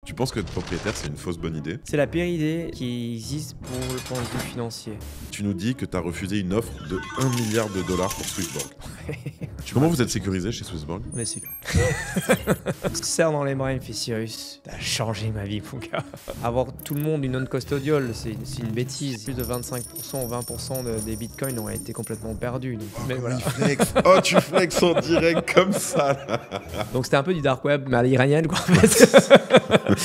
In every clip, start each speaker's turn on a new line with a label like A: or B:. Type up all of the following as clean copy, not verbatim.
A: Tu penses que être propriétaire, c'est une fausse bonne idée?
B: C'est la pire idée qui existe pour le point de vue financier.
A: Tu nous dis que tu as refusé une offre de 1 milliard de dollars pour Swissborg. Comment vous êtes sécurisé chez Swissborg?
B: On est sûr. Ce qui serre dans les bras, il me fait Cyrus, t'as changé ma vie, mon gars. Avoir tout le monde une non-custodial, c'est une bêtise. Plus de 25% ou 20% des bitcoins ont été complètement perdus. Donc, mais voilà.
A: Oh, tu flex en direct comme ça là.
B: Donc c'était un peu du dark web, mais à l'iranienne, quoi, en fait.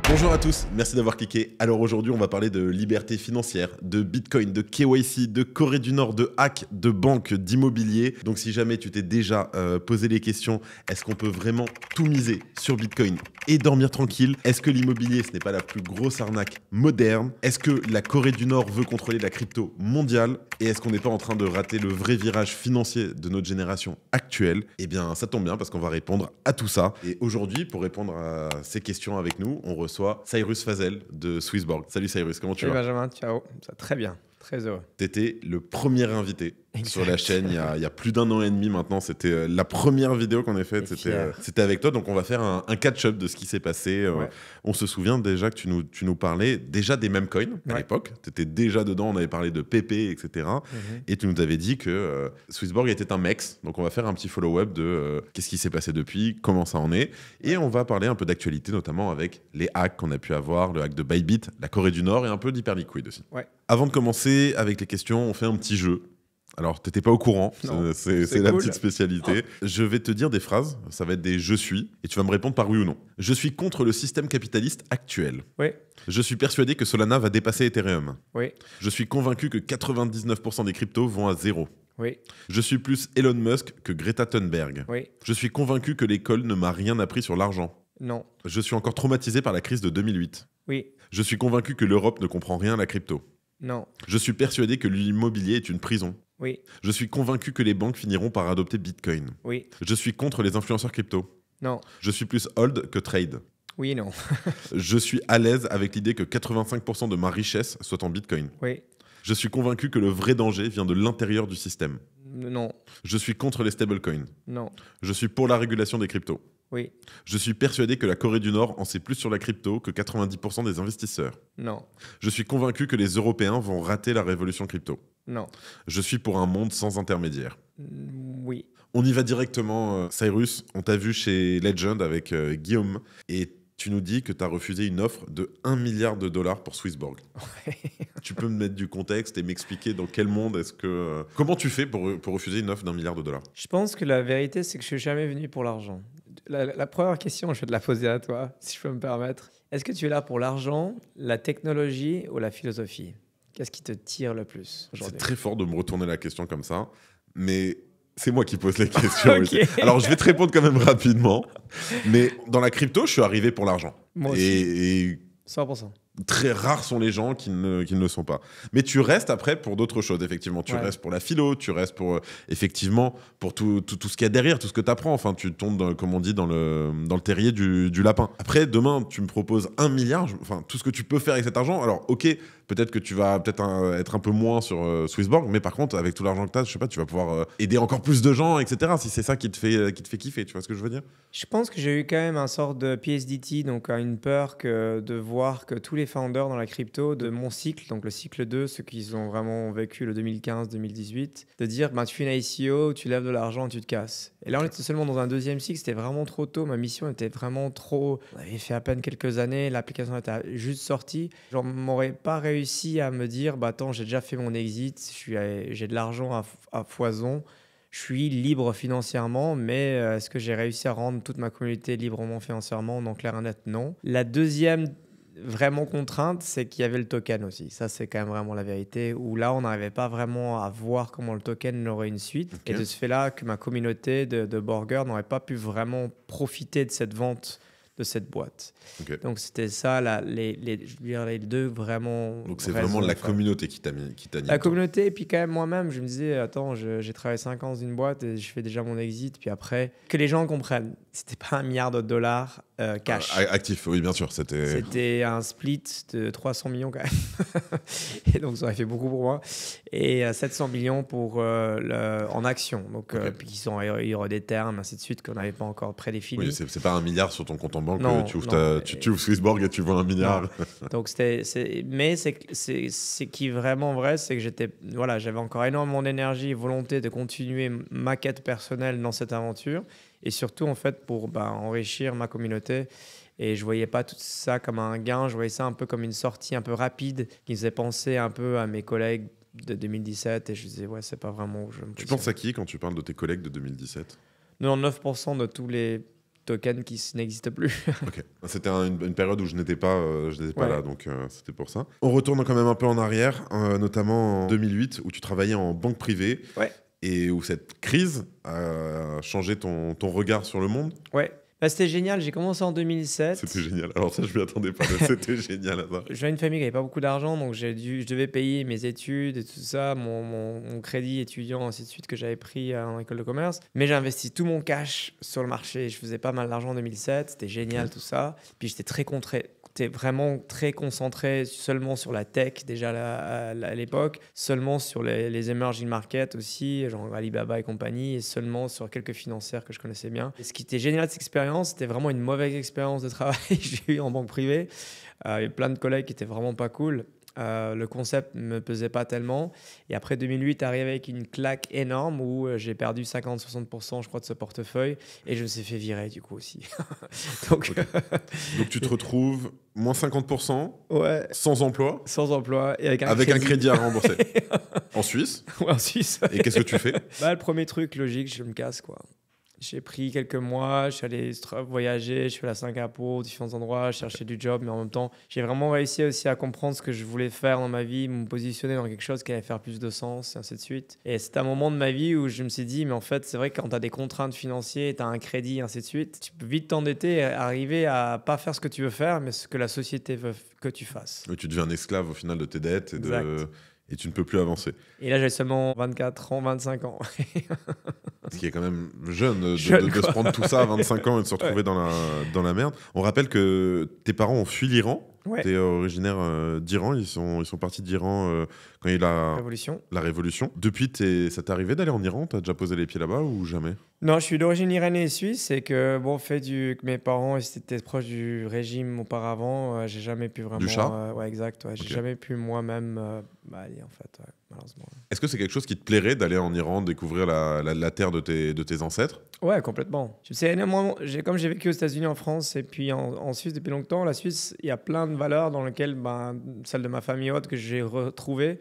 A: Bonjour à tous, merci d'avoir cliqué. Alors aujourd'hui, on va parler de liberté financière, de Bitcoin, de KYC, de Corée du Nord, de hack, de banque, d'immobilier. Donc si jamais tu t'es déjà posé les questions, est-ce qu'on peut vraiment tout miser sur Bitcoin et dormir tranquille? Est-ce que l'immobilier, ce n'est pas la plus grosse arnaque moderne? Est-ce que la Corée du Nord veut contrôler la crypto mondiale? Et est-ce qu'on n'est pas en train de rater le vrai virage financier de notre génération actuelle? Eh bien, ça tombe bien parce qu'on va répondre à tout ça. Et aujourd'hui, pour répondre à ces questions avec nous, on reçoit Cyrus Fazel de Swissborg. Salut Cyrus, comment tu vas?
B: Salut Benjamin, ciao. Ça va très bien, très heureux.
A: T'étais le premier invité
B: Exact.
A: sur la chaîne il y a plus d'1 an et demi maintenant. C'était la première vidéo qu'on ait faite. C'était avec toi. Donc on va faire un catch-up de ce qui s'est passé.
B: Ouais.
A: On se souvient déjà que tu nous parlais déjà des meme coins à l'époque. Tu étais déjà dedans. On avait parlé de PP, etc. Et tu nous avais dit que Swissborg était un MEX. Donc on va faire un petit follow-up de qu'est-ce qui s'est passé depuis, comment ça en est. Et on va parler un peu d'actualité, notamment avec les hacks qu'on a pu avoir, le hack de Bybit, la Corée du Nord et un peu d'Hyperliquid aussi.
B: Ouais.
A: Avant de commencer avec les questions, on fait un petit jeu. Alors, t'étais pas au courant, c'est la
B: cool.
A: petite spécialité. Je vais te dire des phrases, ça va être des « je suis », et tu vas me répondre par oui ou non. Je suis contre le système capitaliste actuel.
B: Oui,
A: Je suis persuadé que Solana va dépasser Ethereum.
B: oui,
A: Je suis convaincu que 99% des cryptos vont à zéro.
B: oui,
A: Je suis plus Elon Musk que Greta Thunberg.
B: oui,
A: Je suis convaincu que l'école ne m'a rien appris sur l'argent.
B: non,
A: Je suis encore traumatisé par la crise de 2008.
B: oui,
A: Je suis convaincu que l'Europe ne comprend rien à la crypto.
B: non,
A: Je suis persuadé que l'immobilier est une prison.
B: oui,
A: Je suis convaincu que les banques finiront par adopter Bitcoin.
B: oui,
A: Je suis contre les influenceurs crypto.
B: non,
A: Je suis plus hold que trade.
B: oui, non,
A: Je suis à l'aise avec l'idée que 85% de ma richesse soit en Bitcoin.
B: oui,
A: Je suis convaincu que le vrai danger vient de l'intérieur du système.
B: non,
A: Je suis contre les stablecoins.
B: non,
A: Je suis pour la régulation des cryptos.
B: oui,
A: Je suis persuadé que la Corée du Nord en sait plus sur la crypto que 90% des investisseurs.
B: non,
A: Je suis convaincu que les Européens vont rater la révolution crypto.
B: non,
A: Je suis pour un monde sans intermédiaire.
B: oui.
A: On y va directement, Cyrus. On t'a vu chez Legend avec Guillaume et tu nous dis que tu as refusé une offre de 1 milliard de dollars pour Swissborg. Tu peux me mettre du contexte et m'expliquer dans quel monde est-ce que... Comment tu fais pour refuser une offre d'1 milliard de dollars?
B: Je pense que la vérité, c'est que je suis jamais venu pour l'argent. La première question, je vais te la poser à toi, si je peux me permettre. Est-ce que tu es là pour l'argent, la technologie ou la philosophie? Qu'est-ce qui te tire le plus
A: C'est
B: aujourd'hui?
A: très fort de me retourner la question comme ça, mais c'est moi qui pose les questions.
B: Ok.
A: aussi. Alors je vais te répondre quand même rapidement, mais dans la crypto, je suis arrivé pour l'argent.
B: Moi aussi.
A: Et
B: 100%.
A: très rares sont les gens qui ne le sont pas. Mais tu restes après pour d'autres choses, effectivement. Tu
B: Ouais.
A: restes pour la philo, tu restes pour, effectivement, pour tout ce qu'il y a derrière, tout ce que tu apprends. Enfin, tu tombes, comme on dit, dans le terrier du lapin. Après, demain, tu me proposes 1 milliard, enfin, tout ce que tu peux faire avec cet argent. Alors, ok, peut-être que tu vas être un peu moins sur Swissborg, mais par contre, avec tout l'argent que tu as, je sais pas, tu vas pouvoir aider encore plus de gens, etc. Si c'est ça qui te fait kiffer, tu vois ce que je veux dire?
B: Je pense que j'ai eu quand même un sort de PSDT, donc une peur de voir que tous les founders dans la crypto de mon cycle, donc le cycle 2, ceux qui ont vraiment vécu le 2015-2018, de dire bah, tu fais une ICO, tu lèves de l'argent, tu te casses. Et là, on était seulement dans un deuxième cycle, c'était vraiment trop tôt, ma mission était vraiment trop... On avait fait à peine quelques années, l'application était juste sortie. Je m'aurais pas réussi à me dire bah attends, j'ai déjà fait mon exit, j'ai de l'argent à foison. Je suis libre financièrement, mais est-ce que j'ai réussi à rendre toute ma communauté librement financièrement? Non, clair et net, non. La deuxième vraiment contrainte, c'est qu'il y avait le token aussi. Ça, c'est quand même vraiment la vérité, où là, on n'arrivait pas vraiment à voir comment le token aurait une suite.
A: Okay.
B: Et de ce fait-là, que ma communauté de Borger n'aurait pas pu vraiment profiter de cette vente de cette boîte.
A: Ok.
B: Donc, c'était ça, je veux dire, les deux vraiment.
A: Donc, c'est vraiment la communauté qui t'anime.
B: La communauté, et puis quand même moi-même, je me disais, attends, j'ai travaillé 5 ans dans une boîte et je fais déjà mon exit. Puis après, que les gens comprennent, c'était pas $1 milliard cash.
A: Actif, oui, bien sûr.
B: C'était un split de 300 millions quand même. Et donc, ça aurait fait beaucoup pour moi. Et 700 millions en actions. Donc, puis il y aurait des termes, ainsi de suite, qu'on n'avait pas encore prédéfinis.
A: Oui, c'est pas $1 milliard sur ton compte en banque.
B: Non,
A: tu ouvres Swissborg et tu vois $1 milliard.
B: Donc, mais c'est qui est vraiment vrai, c'est que j'avais encore énormément d'énergie et volonté de continuer ma quête personnelle dans cette aventure. Et surtout, en fait, pour enrichir ma communauté. Et je voyais pas tout ça comme un gain, je voyais ça un peu comme une sortie un peu rapide qui me faisait penser un peu à mes collègues de 2017. Et je disais, ouais, c'est pas vraiment où je me positionne.
A: Tu penses à qui quand tu parles de tes collègues de 2017 ?
B: 99% de tous les tokens qui n'existent plus.
A: Ok. C'était une période où je n'étais pas là, donc c'était pour ça. On retourne quand même un peu en arrière, notamment en 2008, où tu travaillais en banque privée.
B: Ouais.
A: Et où cette crise a changé ton regard sur le monde.
B: Ouais. C'était génial, j'ai commencé en 2007.
A: C'était génial, alors ça je m'y attendais pas, c'était génial à ça.
B: Je viens d'une famille qui n'avait pas beaucoup d'argent, donc je devais payer mes études et tout ça, mon crédit étudiant, ainsi de suite, que j'avais pris en école de commerce. Mais j'ai investi tout mon cash sur le marché, je faisais pas mal d'argent en 2007, c'était génial tout ça. Puis j'étais vraiment très concentré seulement sur la tech déjà à l'époque, seulement sur les emerging markets aussi, genre Alibaba et compagnie, et seulement sur quelques financières que je connaissais bien. Et ce qui était génial de cette expérience, c'était vraiment une mauvaise expérience de travail que j'ai eu en banque privée. Il y avait plein de collègues qui étaient vraiment pas cool. Le concept ne me pesait pas tellement. Et après 2008, arrivé avec une claque énorme où j'ai perdu 50-60% je crois de ce portefeuille et je me suis fait virer du coup aussi. Donc
A: tu te retrouves moins 50%,
B: ouais,
A: sans emploi.
B: Sans emploi et avec un
A: crédit à rembourser. En Suisse.
B: Ouais, en Suisse.
A: Et qu'est-ce que tu fais ?
B: Le premier truc logique, je me casse quoi. J'ai pris quelques mois, je suis allé voyager, je suis allé à Singapour, différents endroits, chercher du job, mais en même temps, j'ai vraiment réussi aussi à comprendre ce que je voulais faire dans ma vie, me positionner dans quelque chose qui allait faire plus de sens, et ainsi de suite. Et c'est un moment de ma vie où je me suis dit, mais en fait, c'est vrai que quand tu as des contraintes financières, tu as un crédit, ainsi de suite, tu peux vite t'endetter et arriver à pas faire ce que tu veux faire, mais ce que la société veut que tu fasses.
A: Oui, tu deviens un esclave au final de tes dettes et tu ne peux plus avancer.
B: Et là, j'avais seulement 24 ans, 25 ans.
A: Ce qui est quand même jeune de se prendre tout ça à 25 ans et de se retrouver dans la merde. On rappelle que tes parents ont fui l'Iran.
B: Ouais.
A: Tu es originaire d'Iran. Ils sont partis d'Iran quand il y a eu la révolution. Depuis, ça t'est arrivé d'aller en Iran ? Tu as déjà posé les pieds là-bas ou jamais ?
B: Non, je suis d'origine iranienne et suisse. Et que, que mes parents étaient proches du régime auparavant, j'ai jamais pu vraiment...
A: Du Shah ?
B: Ouais, exact. Ouais. J'ai jamais pu moi-même aller, en fait, malheureusement.
A: Est-ce que c'est quelque chose qui te plairait d'aller en Iran, découvrir la terre de tes ancêtres ?
B: Ouais, complètement. Comme j'ai vécu aux États-Unis, en France et puis en Suisse depuis longtemps, la Suisse, il y a plein de valeurs dans lesquelles, celle de ma famille haute que j'ai retrouvée.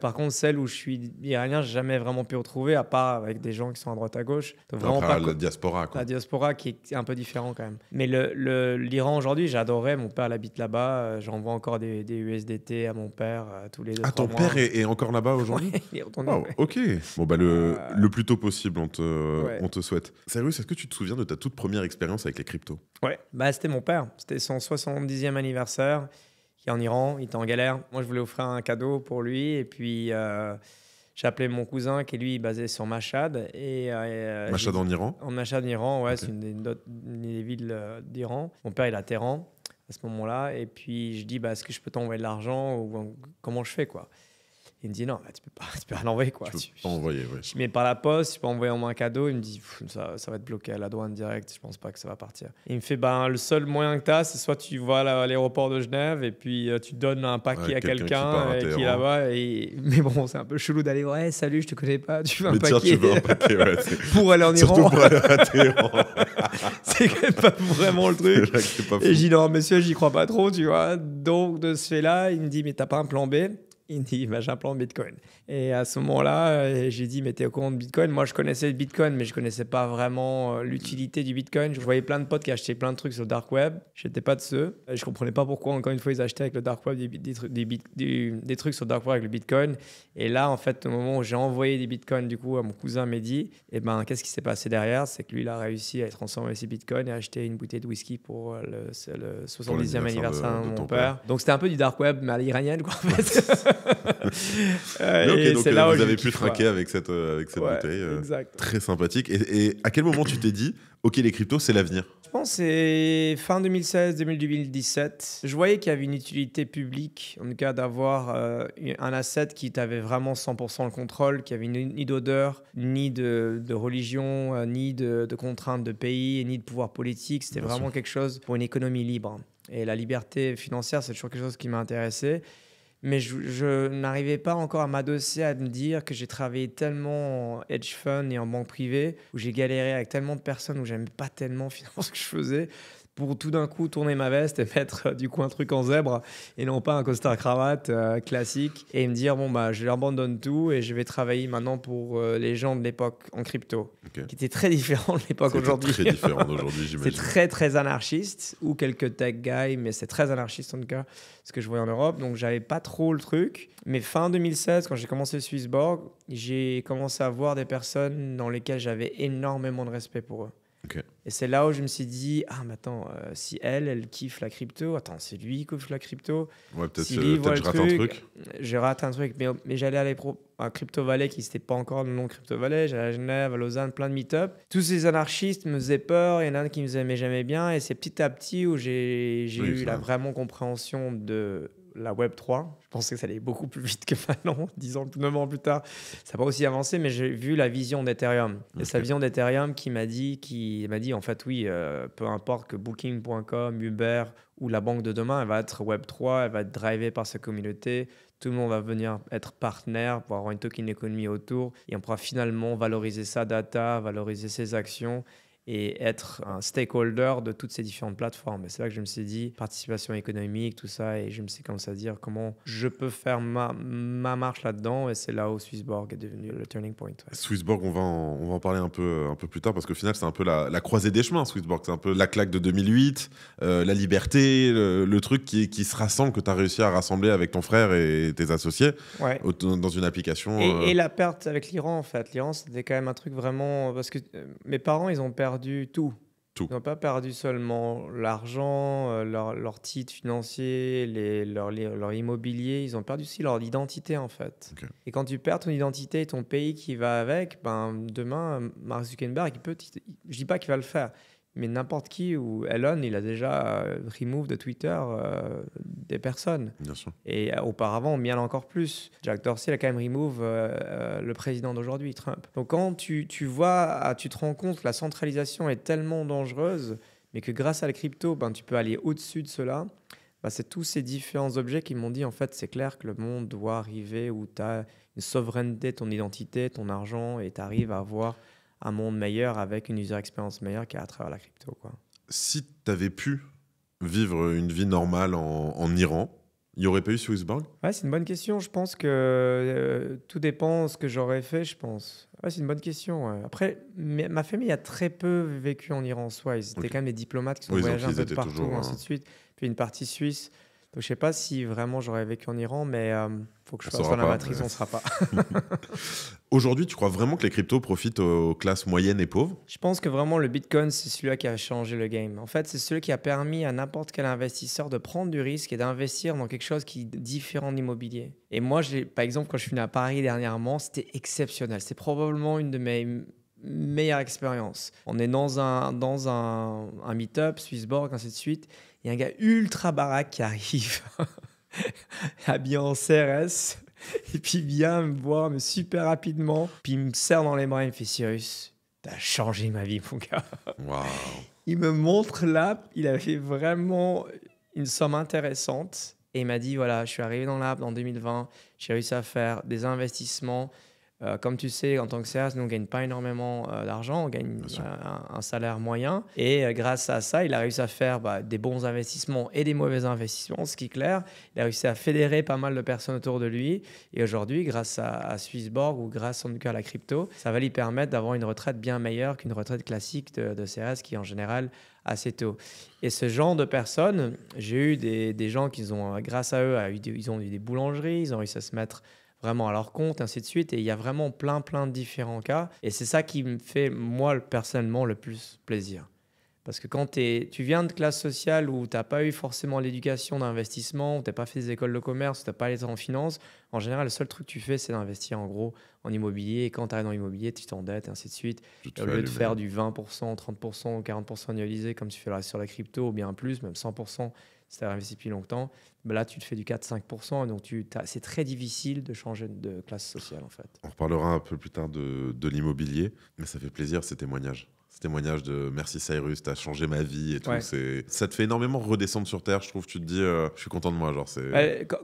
B: Par contre, celle où je suis iranien, j'ai jamais vraiment pu retrouver, à part avec des gens qui sont à droite à gauche. Donc, vraiment pas
A: la diaspora, quoi.
B: La diaspora qui est un peu différent quand même. Mais l'Iran aujourd'hui, j'adorais. Mon père l'habite là-bas. J'envoie encore des USDT à mon père tous les 2-3 mois.
A: Ton père est encore là-bas aujourd'hui ?
B: Ouais, il est retourné.
A: Oh, ok. Bon, le plus tôt possible, on te souhaite. Cyrus, est-ce que tu te souviens de ta toute première expérience avec les cryptos ?
B: Ouais, c'était mon père. C'était son 70e anniversaire. En Iran, il était en galère. Moi, je voulais offrir un cadeau pour lui. Et puis, j'ai appelé mon cousin qui est, lui, basé sur Mashhad.
A: Mashhad en Iran ?
B: En Mashhad, en Iran, ouais. Okay. C'est une des villes d'Iran. Mon père, il est à Téhéran à ce moment-là. Et puis, je dis, est-ce que je peux t'envoyer de l'argent ou comment je fais, quoi ? Il me dit non, tu peux pas l'envoyer, quoi.
A: Tu peux pas envoyer, oui.
B: Je mets par la poste, je peux envoyer un cadeau. Il me dit ça va être bloqué à la douane direct, je pense pas que ça va partir. Il me fait le seul moyen que tu as, c'est soit tu vas à l'aéroport de Genève et puis tu donnes un paquet à quelqu'un qui est là-bas. Mais bon, c'est un peu chelou d'aller salut, je te connais pas, tu veux un paquet.
A: Tu veux un paquet, ouais,
B: pour aller en Iran.
A: Surtout pour aller à Téhéran.
B: C'est quand même pas vraiment le truc. Et je dis non, monsieur, j'y crois pas trop, tu vois. Donc de ce fait-là, il me dit mais t'as pas un plan B ? Il me dit, bah, j'ai un plan de Bitcoin. Et à ce moment-là, j'ai dit, mais t'es au courant de Bitcoin? Moi, je connaissais le Bitcoin, mais je connaissais pas vraiment l'utilité du Bitcoin. Je voyais plein de potes qui achetaient plein de trucs sur le dark web. J'étais pas de ceux. Je comprenais pas pourquoi, encore une fois, ils achetaient avec le dark web des trucs sur le dark web avec le Bitcoin. Et là, en fait, au moment où j'ai envoyé des Bitcoins du coup à mon cousin Mehdi, et ben, qu'est-ce qui s'est passé derrière? C'est que lui, il a réussi à transformer ses Bitcoins et à acheter une bouteille de whisky pour le 70e anniversaire de mon père. Donc, c'était un peu du dark web, mais à l'iranienne, quoi, en fait.
A: Ok, donc
B: c'est là où
A: vous
B: je
A: avez pu
B: kiffe,
A: trinquer avec cette bouteille.
B: exact.
A: Très sympathique. Et à quel moment tu t'es dit, ok, les cryptos, c'est l'avenir?
B: Je pense que c'est fin 2016, début 2017. Je voyais qu'il y avait une utilité publique, en tout cas d'avoir un asset qui t'avait vraiment 100% le contrôle, qui avait ni d'odeur, ni de religion, ni de contraintes de pays, ni de pouvoir politique. C'était
A: Bien
B: vraiment
A: sûr.
B: quelque chose pour une économie libre. Et la liberté financière, c'est toujours quelque chose qui m'a intéressé. Mais je n'arrivais pas encore à m'adosser à me dire que j'ai travaillé tellement en hedge fund et en banque privée, où j'ai galéré avec tellement de personnes, où j'aimais pas tellement finalement ce que je faisais, pour tout d'un coup tourner ma veste et mettre du coup un truc en zèbre et non pas un costard cravate classique et me dire bon bah je abandonne tout et je vais travailler maintenant pour les gens de l'époque en crypto, qui était très différent de l'époque aujourd'hui.
A: Très différent d'aujourd'hui,
B: C'est
A: j'imagine.
B: très très anarchiste, ou quelques tech guys, mais c'est très anarchiste en tout cas, ce que je voyais en Europe, donc j'avais pas trop le truc. Mais fin 2016, quand j'ai commencé Swissborg, j'ai commencé à voir des personnes dans lesquelles j'avais énormément de respect pour eux.
A: Ok.
B: Et c'est là où je me suis dit, ah mais attends, si elle kiffe la crypto, attends, c'est lui qui kiffe la crypto.
A: Ouais, peut-être
B: Si lui voit
A: je
B: le
A: rate un truc.
B: j'ai raté un truc, mais j'allais aller à Crypto Valley, qui n'était pas encore le nom Crypto Valley, j'allais à Genève, à Lausanne, plein de meet-up. Tous ces anarchistes me faisaient peur, il y en a un qui me disait mais j'aimais bien, et c'est petit à petit où j'ai
A: Oui,
B: eu
A: ça.
B: la vraiment compréhension de la Web 3. Je pensais que ça allait beaucoup plus vite que maintenant, 10 ans, 9 ans plus tard. Ça n'a pas aussi avancé, mais j'ai vu la vision d'Ethereum. Et sa vision d'Ethereum qui m'a dit en fait, oui, peu importe que Booking.com, Uber ou la banque de demain, elle va être Web 3, elle va être drivée par sa communauté. Tout le monde va venir être partenaire pour avoir une token économie autour et on pourra finalement valoriser sa data, valoriser ses actions et être un stakeholder de toutes ces différentes plateformes. Et c'est là que je me suis dit, participation économique, tout ça, et je me suis commencé à dire comment je peux faire ma marche là-dedans, et c'est là où Swissborg est devenu le turning point. Ouais.
A: Swissborg, on va en parler un peu plus tard, parce qu'au final, c'est un peu la croisée des chemins, Swissborg. C'est un peu la claque de 2008, la liberté, le truc qui se rassemble, que tu as réussi à rassembler avec ton frère et tes associés
B: Ouais.
A: dans une application.
B: Et la perte avec l'Iran, en fait. L'Iran, c'était quand même un truc vraiment... Parce que mes parents, ils ont perdu tout.
A: Tout.
B: Ils n'ont pas perdu seulement l'argent, leur titre financier, leur immobilier. Ils ont perdu aussi leur identité, en fait.
A: Okay.
B: Et quand tu perds ton identité et ton pays qui va avec, ben, demain, Mark Zuckerberg, je dis pas qu'il va le faire, mais n'importe qui, ou Elon, il a déjà remove de Twitter des personnes.
A: Bien sûr.
B: Et auparavant, bien encore plus. Jack Dorsey a quand même remove le président d'aujourd'hui, Trump. Donc quand tu te rends compte que la centralisation est tellement dangereuse, mais que grâce à la crypto, ben, tu peux aller au-dessus de cela, ben, c'est tous ces différents objets qui m'ont dit, en fait, c'est clair que le monde doit arriver où tu as une souveraineté, ton identité, ton argent, et tu arrives à avoir un monde meilleur avec une user experience meilleure qui est à travers la crypto, quoi.
A: Si tu avais pu vivre une vie normale en Iran, il n'y aurait pas eu Swissborg?
B: Ouais, c'est une bonne question. Je pense que tout dépend de ce que j'aurais fait, je pense. Ouais, c'est une bonne question. Ouais. Après, ma famille a très peu vécu en Iran en soi. Ils étaient quand même des diplomates qui sont voyagés un peu de partout, ainsi de suite. Puis une partie suisse. Donc, je ne sais pas si vraiment j'aurais vécu en Iran, mais faut que je fasse dans la matrice, on ne saura pas.
A: Aujourd'hui, tu crois vraiment que les cryptos profitent aux classes moyennes et pauvres?
B: Je pense que vraiment le Bitcoin, c'est celui qui a changé le game. En fait, c'est celui qui a permis à n'importe quel investisseur de prendre du risque et d'investir dans quelque chose qui est différent de l'immobilier. Et moi, par exemple, quand je suis venu à Paris dernièrement, c'était exceptionnel. C'est probablement une de mes meilleures expériences. On est dans un meet-up, Swissborg, ainsi de suite. Il y a un gars ultra baraque qui arrive, habillé en CRS, et puis il vient me voir mais super rapidement, puis il me serre dans les bras, il me fait « Cyrus, t'as changé ma vie, mon gars. »
A: Wow.
B: Il me montre l'app, il avait fait vraiment une somme intéressante, et il m'a dit « Voilà, je suis arrivé dans l'app en 2020, j'ai réussi à faire des investissements Comme tu sais, en tant que CERS, nous, on ne gagne pas énormément d'argent, on gagne un salaire moyen. Et grâce à ça, il a réussi à faire des bons investissements et des mauvais investissements, ce qui est clair. Il a réussi à fédérer pas mal de personnes autour de lui. Et aujourd'hui, grâce à Swissborg ou grâce en tout cas à la crypto, ça va lui permettre d'avoir une retraite bien meilleure qu'une retraite classique de CERS qui est en général assez tôt. Et ce genre de personnes, j'ai eu des gens qui ont, grâce à eux, ils ont eu des boulangeries, ils ont réussi à se mettre vraiment à leur compte, ainsi de suite. Et il y a vraiment plein de différents cas. Et c'est ça qui me fait, moi, personnellement, le plus plaisir. Parce que quand tu viens de classe sociale où tu n'as pas eu forcément l'éducation d'investissement, où tu n'as pas fait des écoles de commerce, où tu n'as pas été en finance, en général, le seul truc que tu fais, c'est d'investir en gros en immobilier. Et quand tu arrives dans l'immobilier, tu t'endettes, et ainsi de suite. Au lieu de faire du 20%, 30%, 40% annualisé comme tu fais sur la crypto, ou bien plus, même 100%, si tu as investi depuis longtemps, là, tu te fais du 4-5%. Donc, c'est très difficile de changer de classe sociale, en fait.
A: On reparlera un peu plus tard de l'immobilier, mais ça fait plaisir ces témoignages. Ce témoignage de merci Cyrus, t'as changé ma vie et tout.
B: Ouais.
A: Ça te fait énormément redescendre sur terre, je trouve. Tu te dis, je suis content de moi. Genre,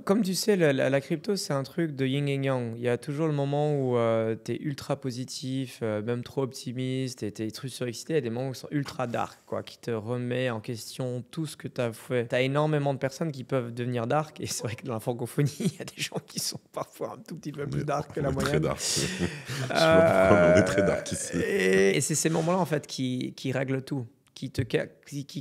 B: comme tu sais, la crypto, c'est un truc de yin et yang. Il y a toujours le moment où tu es ultra positif, même trop optimiste, et tu es trop surexcité. Il y a des moments où ils sont ultra dark, quoi, qui te remet en question tout ce que tu as fait. Tu as énormément de personnes qui peuvent devenir dark. Et c'est vrai que dans la francophonie, il y a des gens qui sont parfois un tout petit peu plus dark que la moyenne.
A: Très dark. Je sais pas pourquoi, mais on est très dark ici.
B: Et c'est ces moments-là, en fait, qui règlent tout, qui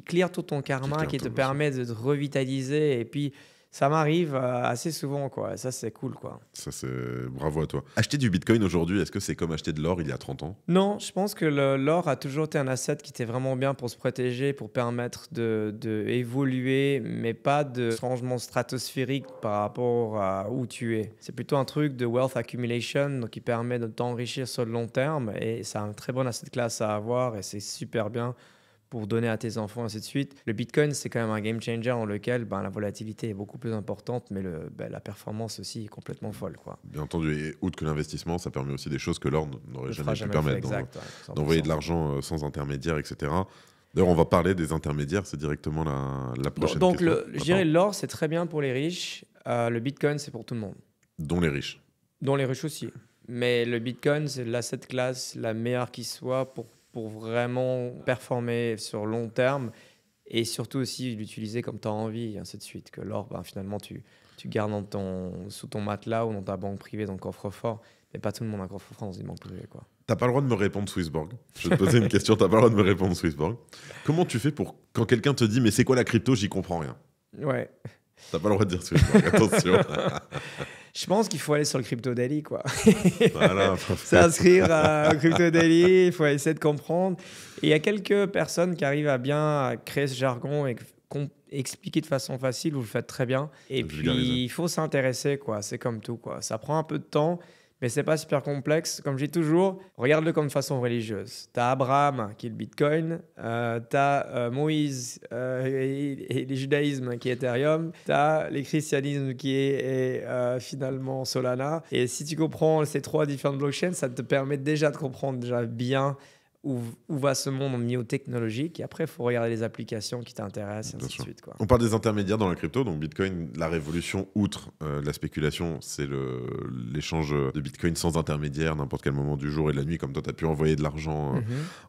B: clear tout ton karma, qui te permet de te revitaliser. Et puis, ça m'arrive assez souvent, quoi. Et ça, c'est cool, quoi.
A: Ça, c'est bravo à toi. Acheter du Bitcoin aujourd'hui, est-ce que c'est comme acheter de l'or il y a 30 ans?
B: Non, je pense que l'or a toujours été un asset qui était vraiment bien pour se protéger, pour permettre de évoluer, mais pas de changement stratosphérique par rapport à où tu es. C'est plutôt un truc de wealth accumulation, donc qui permet de t'enrichir sur le long terme. Et c'est un très bon asset class à avoir et c'est super bien pour donner à tes enfants, ainsi de suite. Le Bitcoin, c'est quand même un game changer dans lequel la volatilité est beaucoup plus importante, mais la performance aussi est complètement folle, quoi.
A: Bien entendu, et outre que l'investissement, ça permet aussi des choses que l'or n'aurait jamais pu permettre. D'envoyer de l'argent sans intermédiaire, etc. D'ailleurs, on va parler des intermédiaires, c'est directement la prochaine
B: question. Donc, je dirais l'or, c'est très bien pour les riches. Le Bitcoin, c'est pour tout le monde.
A: Dont les riches.
B: Dont les riches aussi. Mais le Bitcoin, c'est l'asset class la meilleure qui soit pour vraiment performer sur long terme et surtout aussi l'utiliser comme tu as envie, et ainsi de suite. Que l'or, finalement, tu gardes sous ton matelas ou dans ta banque privée, dans le coffre-fort. Mais pas tout le monde a un coffre-fort dans une banque privée, quoi.
A: T'as pas le droit de me répondre Swissborg. Je vais te poser une question, t'as pas le droit de me répondre Swissborg. Comment tu fais pour, quand quelqu'un te dit « mais c'est quoi la crypto, j'y comprends rien ».
B: Ouais.
A: T'as pas le droit de dire Swissborg, attention.
B: Je pense qu'il faut aller sur le Crypto Daily, quoi.
A: Voilà.
B: S'inscrire au Crypto Daily, il faut essayer de comprendre. Et il y a quelques personnes qui arrivent à bien créer ce jargon et expliquer de façon facile, vous le faites très bien. Et puis, il faut s'intéresser, quoi. C'est comme tout, quoi. Ça prend un peu de temps, mais c'est pas super complexe. Comme je dis toujours, regarde-le comme de façon religieuse. Tu as Abraham, qui est le Bitcoin. Tu as Moïse et le judaïsme, qui est Ethereum. Tu as le christianisme, qui est finalement Solana. Et si tu comprends ces trois différentes blockchains, ça te permet déjà de comprendre déjà bien où va ce monde néo-technologique. Et après, il faut regarder les applications qui t'intéressent, et ainsi de suite, quoi.
A: On parle des intermédiaires dans la crypto. Donc Bitcoin, la révolution, outre la spéculation, c'est l'échange de Bitcoin sans intermédiaire, n'importe quel moment du jour et de la nuit, comme toi, tu as pu envoyer de l'argent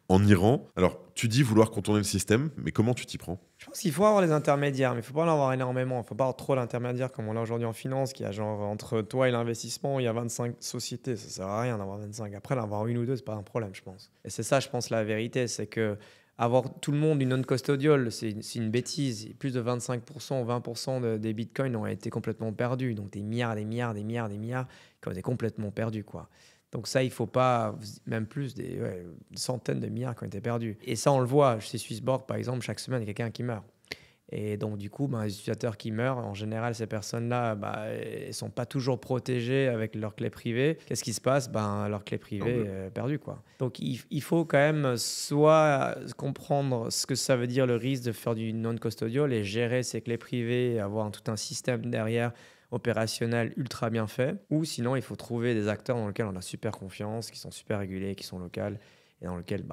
A: en Iran. Alors, tu dis vouloir contourner le système, mais comment tu t'y prends?
B: Je pense qu'il faut avoir les intermédiaires, mais il ne faut pas en avoir énormément. Il ne faut pas avoir trop d'intermédiaires comme on l'a aujourd'hui en finance, qui a genre entre toi et l'investissement, il y a 25 sociétés. Ça ne sert à rien d'avoir 25. Après, d'en avoir une ou deux, ce n'est pas un problème, je pense. Et c'est ça, je pense, la vérité. C'est que avoir tout le monde une non-custodial, c'est une bêtise. Plus de 25% ou 20% des bitcoins ont été complètement perdus. Donc des milliards qui ont été complètement perdus, quoi. Donc ça, il ne faut pas, même plus, des centaines de milliards qui ont été perdus. Et ça, on le voit. Chez Swissborg, par exemple, chaque semaine, il y a quelqu'un qui meurt. Et donc, du coup, les utilisateurs qui meurent, en général, ces personnes-là, elles ne sont pas toujours protégées avec leur clé privée. Qu'est-ce qui se passe? Leur clé privée est perdue, quoi. Donc, il faut quand même soit comprendre ce que ça veut dire le risque de faire du non-custodial et gérer ses clés privées et avoir tout un système derrière opérationnel ultra bien fait, ou sinon il faut trouver des acteurs dans lesquels on a super confiance, qui sont super régulés, qui sont locaux. et dans lequel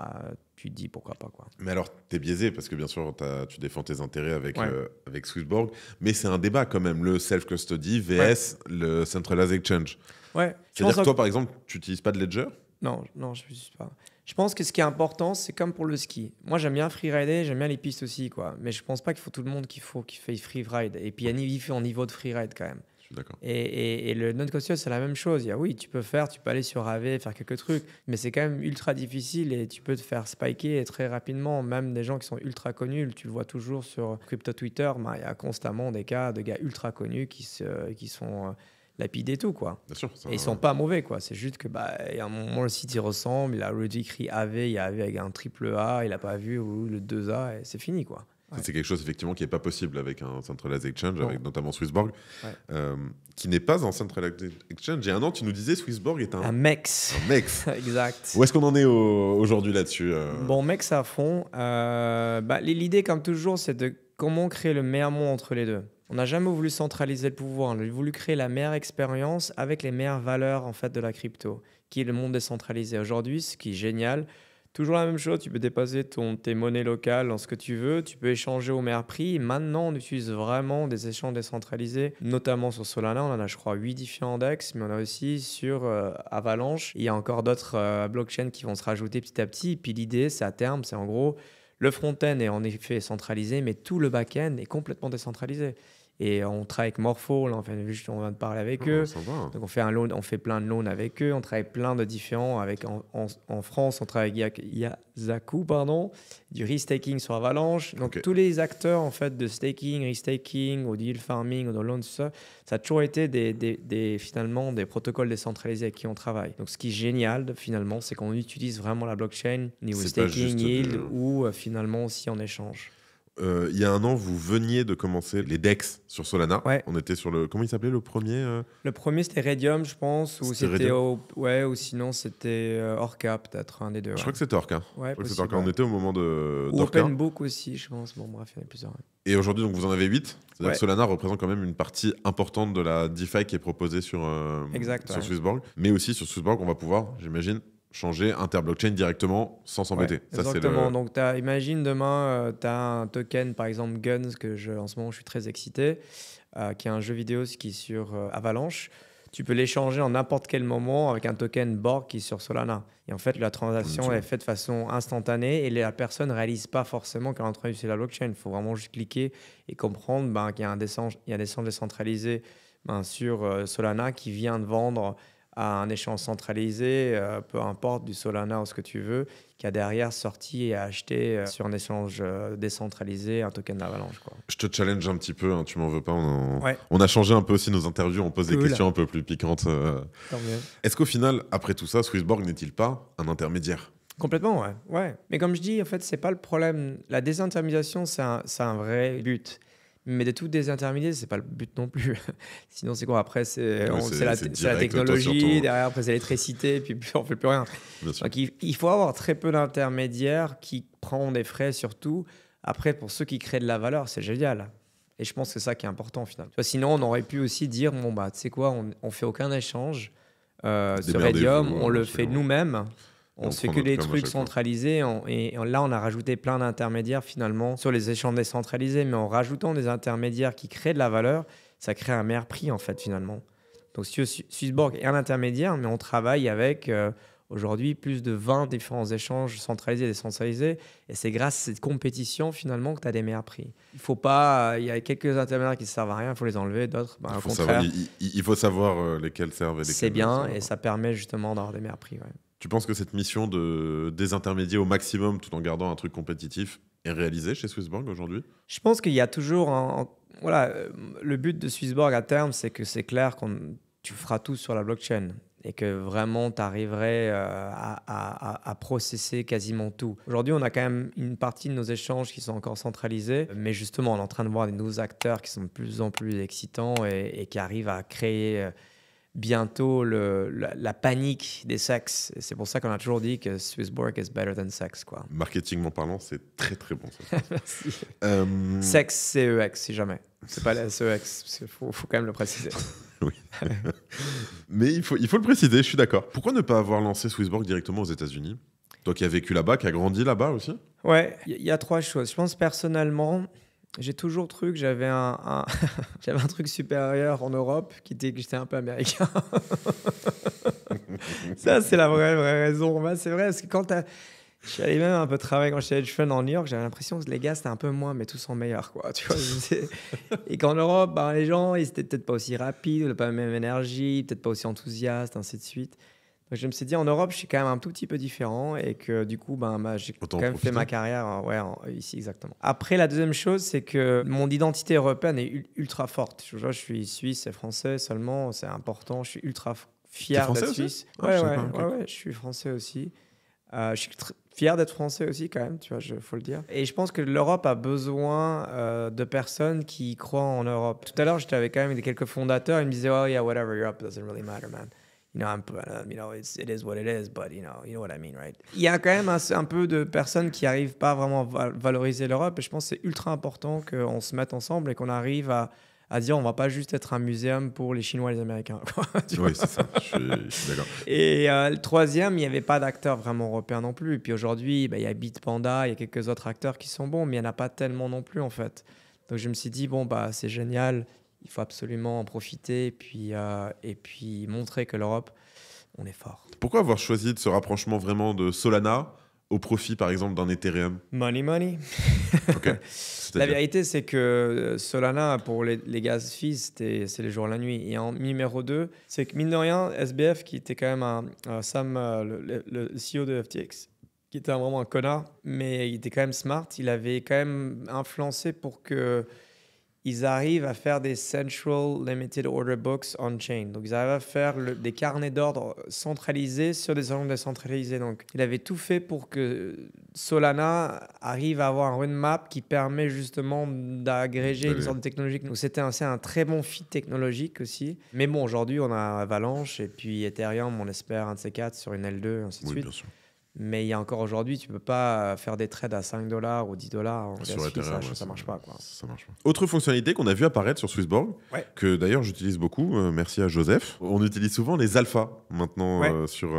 B: tu te dis pourquoi pas, quoi.
A: Mais alors, tu es biaisé parce que bien sûr, tu défends tes intérêts avec,
B: Ouais.
A: avec Swissborg, mais c'est un débat quand même, le self-custody vs le centralized exchange.
B: Ouais.
A: C'est-à-dire que toi, par exemple, tu n'utilises pas de ledger?
B: Non, je ne suis pas. Je pense que ce qui est important, c'est comme pour le ski. Moi, j'aime bien freerider, j'aime bien les pistes aussi, quoi. Mais je pense pas qu'il faut tout le monde qui fait freeride. Et puis, il y a différents niveaux de freeride quand même.
A: Je suis d'accord.
B: Et le non-custodial, c'est la même chose. Oui, tu peux aller sur AV, faire quelques trucs, mais c'est quand même ultra difficile et tu peux te faire spiker très rapidement. Même des gens qui sont ultra connus, tu le vois toujours sur crypto Twitter, il y a constamment des cas de gars ultra connus qui sont lapidés et tout, quoi.
A: Bien sûr.
B: Et ils sont pas mauvais, quoi. C'est juste que il y a un moment, le site il ressemble, il a écrit AV, il y a AV avec un triple A, il a pas vu ou le 2A et c'est fini, quoi.
A: Ouais. C'est quelque chose effectivement qui n'est pas possible avec un centralized exchange,
B: Non.
A: avec notamment Swissborg, qui n'est pas un centralized exchange. Il y a un an, tu nous disais Swissborg est un
B: MEX.
A: Un MEX.
B: Exact.
A: Où est-ce qu'on en est aujourd'hui là-dessus
B: Bon, MEX à fond. L'idée, comme toujours, c'est de comment créer le meilleur monde entre les deux. On n'a jamais voulu centraliser le pouvoir. On a voulu créer la meilleure expérience avec les meilleures valeurs en fait de la crypto, qui est le monde décentralisé. Aujourd'hui, ce qui est génial. Toujours la même chose, tu peux déposer tes monnaies locales dans ce que tu veux, tu peux échanger au meilleur prix. Et maintenant, on utilise vraiment des échanges décentralisés, notamment sur Solana. On en a, je crois, 8 différents DEX, mais on a aussi sur Avalanche. Il y a encore d'autres blockchains qui vont se rajouter petit à petit. Et puis l'idée, c'est à terme, c'est en gros, le front-end est en effet centralisé, mais tout le back-end est complètement décentralisé. Et on travaille avec Morpho, là, on vient de parler avec eux. Donc on fait plein de loans avec eux. On travaille plein de différents en France. On travaille avec Yazaku, du restaking sur Avalanche. Donc tous les acteurs en fait de staking, restaking, ou deal farming, ou de loans, tout ça, ça a toujours été finalement des protocoles décentralisés avec qui on travaille. Donc ce qui est génial finalement, c'est qu'on utilise vraiment la blockchain niveau staking, yield ou finalement aussi en échange.
A: Il y a un an, vous veniez de commencer les DEX sur Solana.
B: Ouais.
A: On était sur le... Comment il s'appelait le premier
B: Le premier, c'était Radium, je pense. Ou ou sinon, c'était Orca, peut-être, un des deux.
A: Je crois que c'était Orca.
B: Ouais, possible,
A: On était au moment de
B: ou OpenBook aussi, je pense. Bon, bref, il y en a plusieurs.
A: Et aujourd'hui, donc, vous en avez 8. C'est-à-dire que Solana représente quand même une partie importante de la DeFi qui est proposée sur Swissborg. Mais aussi, sur Swissborg, on va pouvoir, j'imagine, changer interblockchain directement sans s'embêter.
B: Exactement. Donc, imagine demain, tu as un token, par exemple Guns, en ce moment, je suis très excité, qui est un jeu vidéo qui est sur Avalanche. Tu peux l'échanger en n'importe quel moment avec un token Borg qui est sur Solana. Et en fait, la transaction est faite de façon instantanée et la personne ne réalise pas forcément qu'elle est en train d'utiliser la blockchain. Il faut vraiment juste cliquer et comprendre qu'il y a un échange décentralisé sur Solana qui vient de vendre à un échange centralisé, peu importe, du Solana ou ce que tu veux, qui a derrière sorti et acheté sur un échange décentralisé un token d'Avalanche.
A: Je te challenge un petit peu, tu m'en veux pas. On a changé un peu aussi nos interviews, on pose des questions un peu plus piquantes. Est-ce qu'au final, après tout ça, Swissborg n'est-il pas un intermédiaire ?
B: Complètement, ouais. Mais comme je dis, en fait, c'est pas le problème. La désintermédiation, c'est un vrai but. Mais de tout désintermédier, c'est pas le but non plus. Sinon, c'est quoi après? C'est la technologie, derrière, après, c'est l'électricité, puis on fait plus rien. Donc, il faut avoir très peu d'intermédiaires qui prennent des frais, surtout. Après, pour ceux qui créent de la valeur, c'est génial. Et je pense que c'est ça qui est important, au final. Sinon, on aurait pu aussi dire, tu sais quoi, on fait aucun échange sur Radium, on le fait nous-mêmes. On se fait que des trucs centralisés et là, on a rajouté plein d'intermédiaires finalement sur les échanges décentralisés. Mais en rajoutant des intermédiaires qui créent de la valeur, ça crée un meilleur prix en fait finalement. Donc Swissborg est un intermédiaire, mais on travaille avec aujourd'hui plus de 20 différents échanges centralisés et décentralisés. Et c'est grâce à cette compétition finalement que tu as des meilleurs prix. Il y a quelques intermédiaires qui ne servent à rien, il faut les enlever. D'autres, au contraire.
A: Il faut savoir lesquels servent et lesquels
B: c'est bien et ça permet justement d'avoir des meilleurs prix. Ouais.
A: Tu penses que cette mission de désintermédier au maximum tout en gardant un truc compétitif est réalisée chez Swissborg aujourd'hui ?
B: Je pense qu'il y a toujours le but de Swissborg à terme, c'est que c'est clair que tu feras tout sur la blockchain et que vraiment tu arriverais à processer quasiment tout. Aujourd'hui, on a quand même une partie de nos échanges qui sont encore centralisés, mais justement, on est en train de voir des nouveaux acteurs qui sont de plus en plus excitants et qui arrivent à créer bientôt la panique des SEX. Et c'est pour ça qu'on a toujours dit que Swissborg is better than SEX.
A: Marketingment parlant, c'est très très bon. Ça.
B: Merci. SEX, C-E-X, si jamais. C'est pas la SEX, il faut quand même le préciser.
A: Oui. Mais il faut le préciser, je suis d'accord. Pourquoi ne pas avoir lancé Swissborg directement aux États-Unis ? Toi qui as vécu là-bas, qui as grandi là-bas aussi?
B: Ouais, il y a 3 choses. Je pense personnellement, j'ai toujours cru que j'avais j'avais un truc supérieur en Europe qui était que j'étais un peu américain. Ça, c'est la vraie raison. Bah, c'est vrai, parce que je suis allé même un peu travailler quand j'étais hedge fund en New York, j'avais l'impression que les gars, c'était un peu moins, mais tous sont meilleurs, quoi. Tu vois, et qu'en Europe, bah, les gens, ils étaient peut-être pas aussi rapides, ou pas la même énergie, peut-être pas aussi enthousiastes, ainsi de suite. Donc je me suis dit, en Europe, je suis quand même un tout petit peu différent et que du coup, j'ai
A: Autant
B: quand même fait
A: profiter.
B: ma carrière ici, exactement. Après, la deuxième chose, c'est que mon identité européenne est ultra forte. Je suis suisse et français seulement, c'est important. Je suis ultra
A: T'es
B: fier
A: français
B: d'être
A: aussi?
B: suisse.
A: Ah, je savais pas, ok.
B: Ouais, je suis français aussi. Je suis fier d'être français aussi quand même, tu vois, faut le dire. Et je pense que l'Europe a besoin de personnes qui croient en Europe. Tout à l'heure, j'étais avec quand même quelques fondateurs, ils me disaient, oh yeah, whatever, Europe doesn't really matter, man. You know, it is what it is, but you know what I mean, right? Il y a quand même un peu de personnes qui n'arrivent pas vraiment à valoriser l'Europe, et je pense que c'est ultra important qu'on se mette ensemble et qu'on arrive à dire on va pas juste être un muséum pour les Chinois et les Américains.
A: Oui, c'est ça, je suis d'accord.
B: Et le troisième, il n'y avait pas d'acteurs vraiment européens non plus. Et puis aujourd'hui, il y a Bitpanda, il y a quelques autres acteurs qui sont bons, mais il n'y en a pas tellement non plus en fait. Donc je me suis dit, bon, c'est génial, il faut absolument en profiter et puis montrer que l'Europe, on est fort.
A: Pourquoi avoir choisi de ce rapprochement vraiment de Solana au profit, par exemple, d'un Ethereum?
B: Money.
A: Ok.
B: La
A: C'est-à-dire?
B: vérité, c'est que Solana, pour les gas fees, c'est les jours et la nuit. Et en numéro 2, c'est que mine de rien, SBF, qui était quand même Sam, le CEO de FTX, qui était vraiment un connard, mais il était quand même smart, il avait quand même influencé pour que ils arrivent à faire des Central Limited Order Books on-chain. Donc, ils arrivent à faire des carnets d'ordre centralisés sur des ensembles décentralisés. Donc, il avait tout fait pour que Solana arrive à avoir un roadmap qui permet justement d'agréger une sorte de technologie. Donc, c'était un très bon fit technologique aussi. Mais bon, aujourd'hui, on a Avalanche et puis Ethereum, on espère un de ces quatre sur une L2, ainsi de suite. Bien sûr. Mais il y a encore aujourd'hui, tu ne peux pas faire des trades à 5 $ ou 10 $.
A: Sur Ethereum,
B: ça ne marche pas, quoi.
A: Ça marche pas. Autre fonctionnalité qu'on a vu apparaître sur Swissborg, que d'ailleurs j'utilise beaucoup, merci à Joseph. On utilise souvent les alphas maintenant sur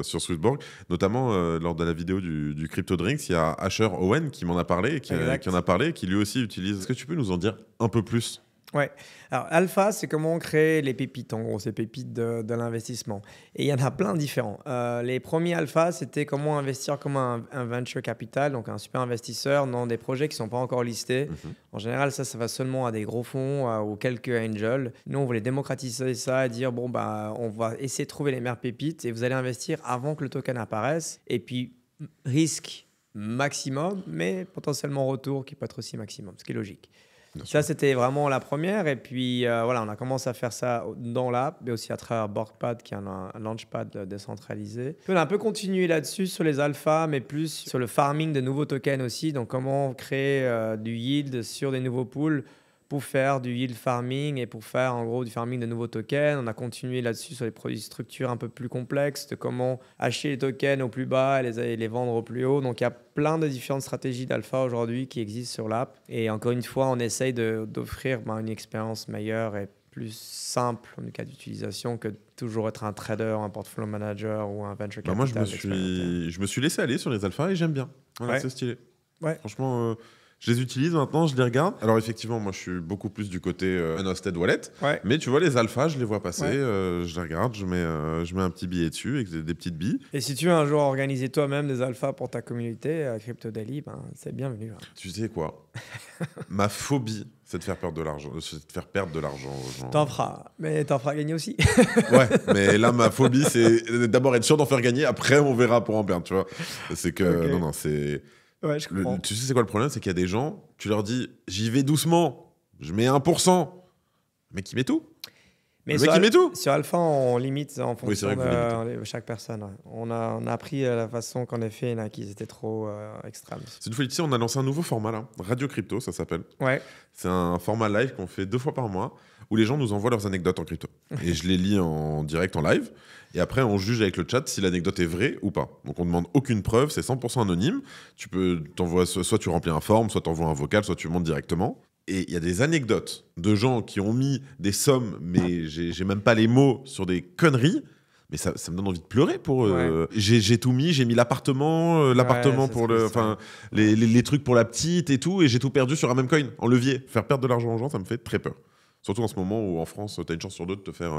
A: Swissborg, notamment lors de la vidéo du Crypto Drinks. Il y a Asher Owen qui m'en a parlé, qui en a parlé, qui lui aussi utilise. Est-ce que tu peux nous en dire un peu plus?
B: Ouais. Alors, alpha, c'est comment on crée les pépites, en gros, ces pépites de l'investissement. Et il y en a plein de différents. Les premiers alpha, c'était comment investir comme un venture capital, donc un super investisseur dans des projets qui ne sont pas encore listés. En général, ça va seulement à des gros fonds ou quelques angels. Nous, on voulait démocratiser ça et dire, on va essayer de trouver les meilleures pépites et vous allez investir avant que le token apparaisse. Et puis, risque maximum, mais potentiellement retour qui peut être aussi maximum, ce qui est logique. Ça, c'était vraiment la première. Et puis, on a commencé à faire ça dans l'app, mais aussi à travers Borgpad, qui est un launchpad décentralisé. Puis, on a un peu continué là-dessus sur les alphas, mais plus sur le farming de nouveaux tokens aussi. Donc, comment créer du yield sur des nouveaux pools pour faire du yield farming et pour faire en gros du farming de nouveaux tokens. On a continué là-dessus sur les produits structures un peu plus complexes, de comment acheter les tokens au plus bas et les vendre au plus haut. Donc il y a plein de différentes stratégies d'alpha aujourd'hui qui existent sur l'app. Et encore une fois, on essaye d'offrir une expérience meilleure et plus simple en cas d'utilisation que toujours être un trader, un portfolio manager ou un venture capital.
A: Moi, je me suis laissé aller sur les alphas et j'aime bien. Voilà, c'est stylé. Franchement... je les utilise maintenant, je les regarde. Alors effectivement, moi je suis beaucoup plus du côté unhosted wallet. Mais tu vois, les alphas, je les vois passer, je les regarde, je mets un petit billet dessus avec des petites billes.
B: Et si tu veux un jour organiser toi-même des alphas pour ta communauté, Crypto Daily, c'est bienvenu.
A: Tu sais quoi? Ma phobie, c'est de faire perdre de l'argent. C'est de faire perdre de l'argent aux gens.
B: T'en feras, mais t'en feras gagner aussi.
A: Mais là, ma phobie, c'est d'abord être sûr d'en faire gagner, après on verra pour en perdre, tu vois. C'est que, non, c'est...
B: Ouais, je comprends.
A: Tu sais, c'est quoi le problème? C'est qu'il y a des gens, tu leur dis, j'y vais doucement, je mets 1%. Le mec, il met tout.
B: Mais
A: le mec, il met tout.
B: Sur Alpha, on limite en fonction de chaque personne. On a appris la façon qu'on a fait là, qu'ils étaient trop extrêmes.
A: C'est une folie. On a lancé un nouveau format, là. Radio Crypto, ça s'appelle. C'est un format live qu'on fait 2 fois par mois où les gens nous envoient leurs anecdotes en crypto. Et je les lis en direct, en live. Et après, on juge avec le chat si l'anecdote est vraie ou pas. Donc, on ne demande aucune preuve, c'est 100% anonyme. Tu peux t'envoyer, soit tu remplis un form, soit tu envoies un vocal, soit tu montes directement. Et il y a des anecdotes de gens qui ont mis des sommes, mais j'ai même pas les mots, sur des conneries. Mais ça me donne envie de pleurer pour.
B: Ouais.
A: J'ai tout mis, j'ai mis l'appartement,
B: Ouais,
A: pour
B: c'est
A: le.
B: triste, ouais.
A: Enfin, les trucs pour la petite et tout, et j'ai tout perdu sur un même coin, en levier. Faire perdre de l'argent aux gens, ça me fait très peur. Surtout en ce moment où en France, t'as une chance sur deux de te faire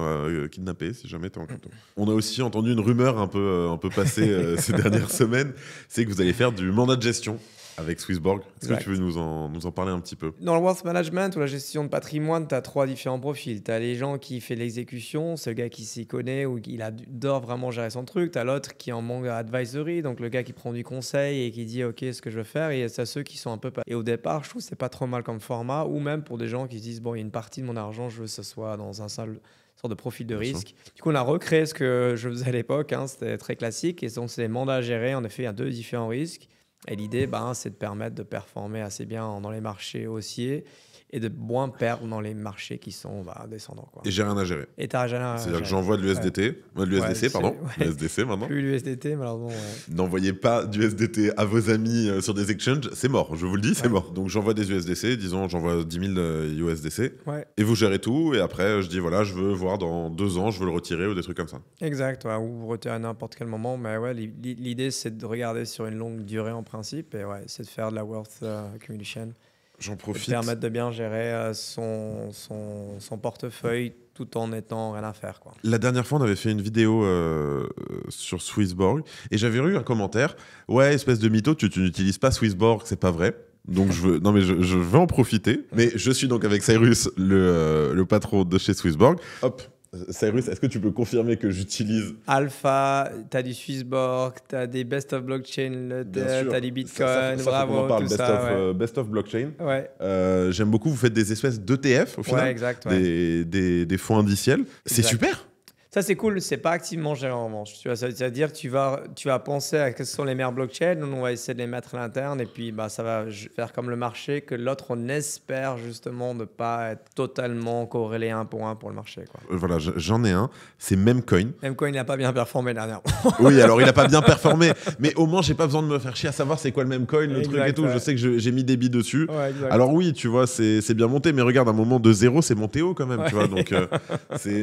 A: kidnapper si jamais t'es en crypto. On a aussi entendu une rumeur un peu passée ces dernières semaines, c'est que vous allez faire du mandat de gestion avec Swissborg. Est-ce que
B: Exact.
A: tu veux nous en parler un petit peu?
B: Dans le wealth management ou la gestion de patrimoine, tu as 3 différents profils. Tu as les gens qui font l'exécution, c'est le gars qui s'y connaît ou qui adore vraiment gérer son truc. Tu as l'autre qui est en manque advisory, donc le gars qui prend du conseil et qui dit OK, ce que je veux faire. Et tu as ceux qui sont un peu. Et au départ, je trouve que c'est pas trop mal comme format, ou même pour des gens qui se disent bon, il y a une partie de mon argent, je veux que ce soit dans un seul sorte de profil de
A: Bien sûr.
B: risque. Du coup, on a recréé ce que je faisais à l'époque, hein, c'était très classique. Et donc, c'est des mandats à gérer. En effet, il y a 2 différents risques. Et l'idée, c'est de permettre de performer assez bien dans les marchés haussiers et de moins perdre dans les marchés qui sont descendants, quoi.
A: Et j'ai rien à gérer.
B: Et t'as jamais.
A: C'est-à-dire que j'envoie de l'USDT, de l'USDC, pardon,
B: Ouais.
A: l'USDC maintenant.
B: Plus l'USDT, malheureusement. Ouais.
A: N'envoyez pas d'USDT à vos amis sur des exchanges, c'est mort, je vous le dis, c'est
B: Ouais.
A: mort. Donc j'envoie des USDC, disons j'envoie 10 000 USDC,
B: Ouais,
A: et vous gérez tout, et après je dis voilà, je veux voir dans 2 ans, je veux le retirer, ou des trucs comme ça.
B: exact. Ouais, ou vous retirez à n'importe quel moment. Mais ouais, l'idée, c'est de regarder sur une longue durée en principe. Et ouais, c'est de faire de la wealth accumulation.
A: J'en
B: Et de
A: profite.
B: permettre de bien gérer son portefeuille tout en étant rien à faire, quoi.
A: La dernière fois, on avait fait une vidéo sur Swissborg, et j'avais eu un commentaire, ouais, espèce de mytho, tu n'utilises pas Swissborg, c'est pas vrai. Donc je veux en profiter. Mais je suis donc avec Cyrus, le patron de chez Swissborg. Hop, Cyrus, est-ce que tu peux confirmer que j'utilise
B: Alpha, tu as du Swissborg, tu as des Best of Blockchain, tu as du Bitcoin,
A: faut qu'on en
B: bravo,
A: parle,
B: tout ça. Ouais.
A: best of blockchain.
B: Ouais.
A: J'aime beaucoup, vous faites des espèces d'ETF au final,
B: Ouais, exact. Ouais.
A: des fonds indiciels. C'est
B: Exact.
A: super.
B: Ça, c'est cool. C'est pas activement géré en revanche. Tu vois, c'est-à-dire que tu vas penser à quelles sont les meilleures blockchains. Nous, on va essayer de les mettre à l'interne. Et puis, ça va faire comme le marché que l'autre, on espère justement ne pas être totalement corrélé 1 pour 1 pour le marché, quoi.
A: Voilà, j'en ai un. C'est Memcoin.
B: Memcoin, il n'a pas bien performé dernièrement.
A: Oui, alors il n'a pas bien performé. Mais au moins, j'ai pas besoin de me faire chier à savoir c'est quoi le Memcoin, le truc
B: Exact,
A: et tout.
B: ouais.
A: Je sais que j'ai mis des billes dessus.
B: Ouais, exact.
A: Alors oui, tu vois, c'est bien monté. Mais regarde, à un moment de 0, c'est monté haut quand même.
B: Ouais.
A: Tu vois, donc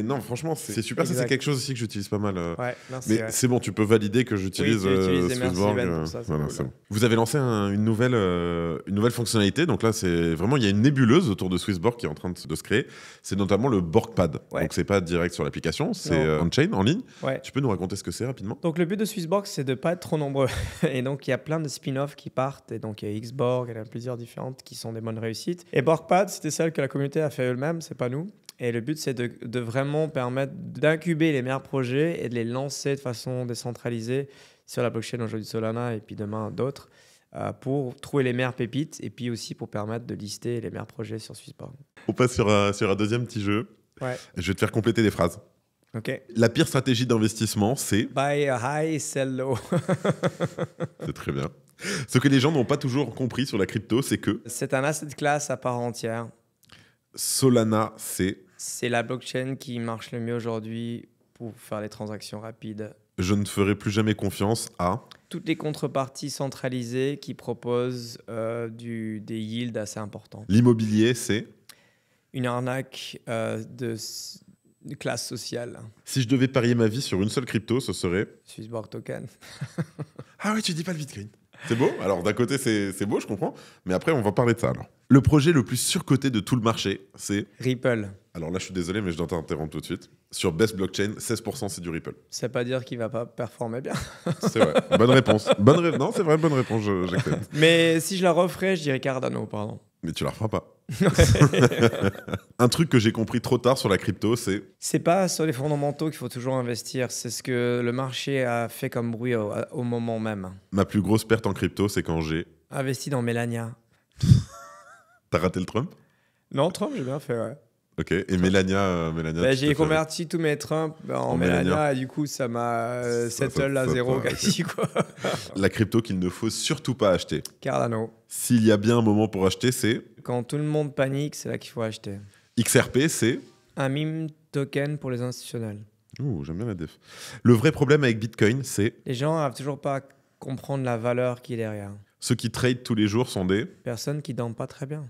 A: non, franchement, c'est super. Ça, c'est
B: Exact.
A: quelque chose aussi que j'utilise pas mal.
B: Ouais, non,
A: Mais
B: vrai.
A: c'est bon, tu peux valider que j'utilise
B: Oui, tu utilises les merci
A: Swissborg.
B: events pour ça, c'est
A: Voilà,
B: cool,
A: c'est
B: ouais.
A: bon. Vous avez lancé une nouvelle fonctionnalité. Donc là, c'est vraiment, il y a une nébuleuse autour de Swissborg qui est en train de se créer. C'est notamment le BorgPad.
B: Ouais.
A: Donc c'est pas direct sur l'application, c'est
B: Non.
A: on-chain, en ligne.
B: Ouais.
A: Tu peux nous raconter ce que c'est rapidement?
B: Donc, le but de Swissborg, c'est de ne pas être trop nombreux. Et donc, il y a plein de spin-offs qui partent. Et donc, il y a Xborg, il y en a plusieurs différentes qui sont des bonnes réussites. Et BorgPad, c'était celle que la communauté a fait eux-mêmes, c'est pas nous. Et le but, c'est de vraiment permettre d'incuber les meilleurs projets et de les lancer de façon décentralisée sur la blockchain aujourd'hui Solana et puis demain d'autres pour trouver les meilleures pépites et puis aussi pour permettre de lister les meilleurs projets sur Swissborg.
A: On passe sur un deuxième petit jeu.
B: Ouais,
A: Je vais te faire compléter des phrases.
B: ok.
A: La pire stratégie d'investissement, c'est...
B: Buy high, sell low.
A: C'est très bien. Ce que les gens n'ont pas toujours compris sur la crypto, c'est que
B: C'est un asset class à part entière.
A: Solana, c'est...
B: C'est la blockchain qui marche le mieux aujourd'hui pour faire les transactions rapides.
A: Je ne ferai plus jamais confiance à...
B: Toutes les contreparties centralisées qui proposent des yields assez importants.
A: L'immobilier, c'est...
B: Une arnaque de classe sociale.
A: Si je devais parier ma vie sur une seule crypto, ce serait...
B: Swissborg Token.
A: Ah oui, tu dis pas le Bitcoin. C'est beau. Alors d'un côté, c'est beau, je comprends. Mais après, on va parler de ça alors. Le projet le plus surcoté de tout le marché, c'est...
B: Ripple.
A: Alors là, je suis désolé, mais je dois t'interrompre tout de suite. Sur Best Blockchain, 16% c'est du Ripple.
B: Ça ne veut pas dire qu'il ne va pas performer bien.
A: C'est vrai. Bonne réponse. Non, c'est vrai, bonne réponse, j'accepte.
B: Mais si je la referais, je dirais Cardano, pardon.
A: Mais tu la referas pas. Un truc que j'ai compris trop tard sur la crypto, c'est...
B: C'est pas sur les fondamentaux qu'il faut toujours investir. C'est ce que le marché a fait comme bruit au moment même.
A: Ma plus grosse perte en crypto, c'est quand j'ai...
B: Investi dans Melania.
A: T'as raté le Trump?
B: Non, Trump, j'ai bien fait, ouais.
A: Ok. Et Mélania, tu
B: J'ai
A: t'es fait-
B: converti tous mes Trump en
A: En
B: Melania
A: Melania.
B: et du coup, ça m'a
A: Ça-
B: settle à
A: ça-
B: zéro
A: ça-
B: quasi, quoi.
A: La crypto qu'il ne faut surtout pas acheter.
B: Cardano.
A: S'il y a bien un moment pour acheter, c'est...
B: Quand tout le monde panique, c'est là qu'il faut acheter.
A: XRP, c'est...
B: Un meme token pour les institutionnels.
A: Ouh, j'aime bien la def. Le vrai problème avec Bitcoin, c'est...
B: Les gens n'arrivent toujours pas à comprendre la valeur qui est derrière.
A: Ceux qui trade tous les jours sont des...
B: Personne qui dorment pas très bien.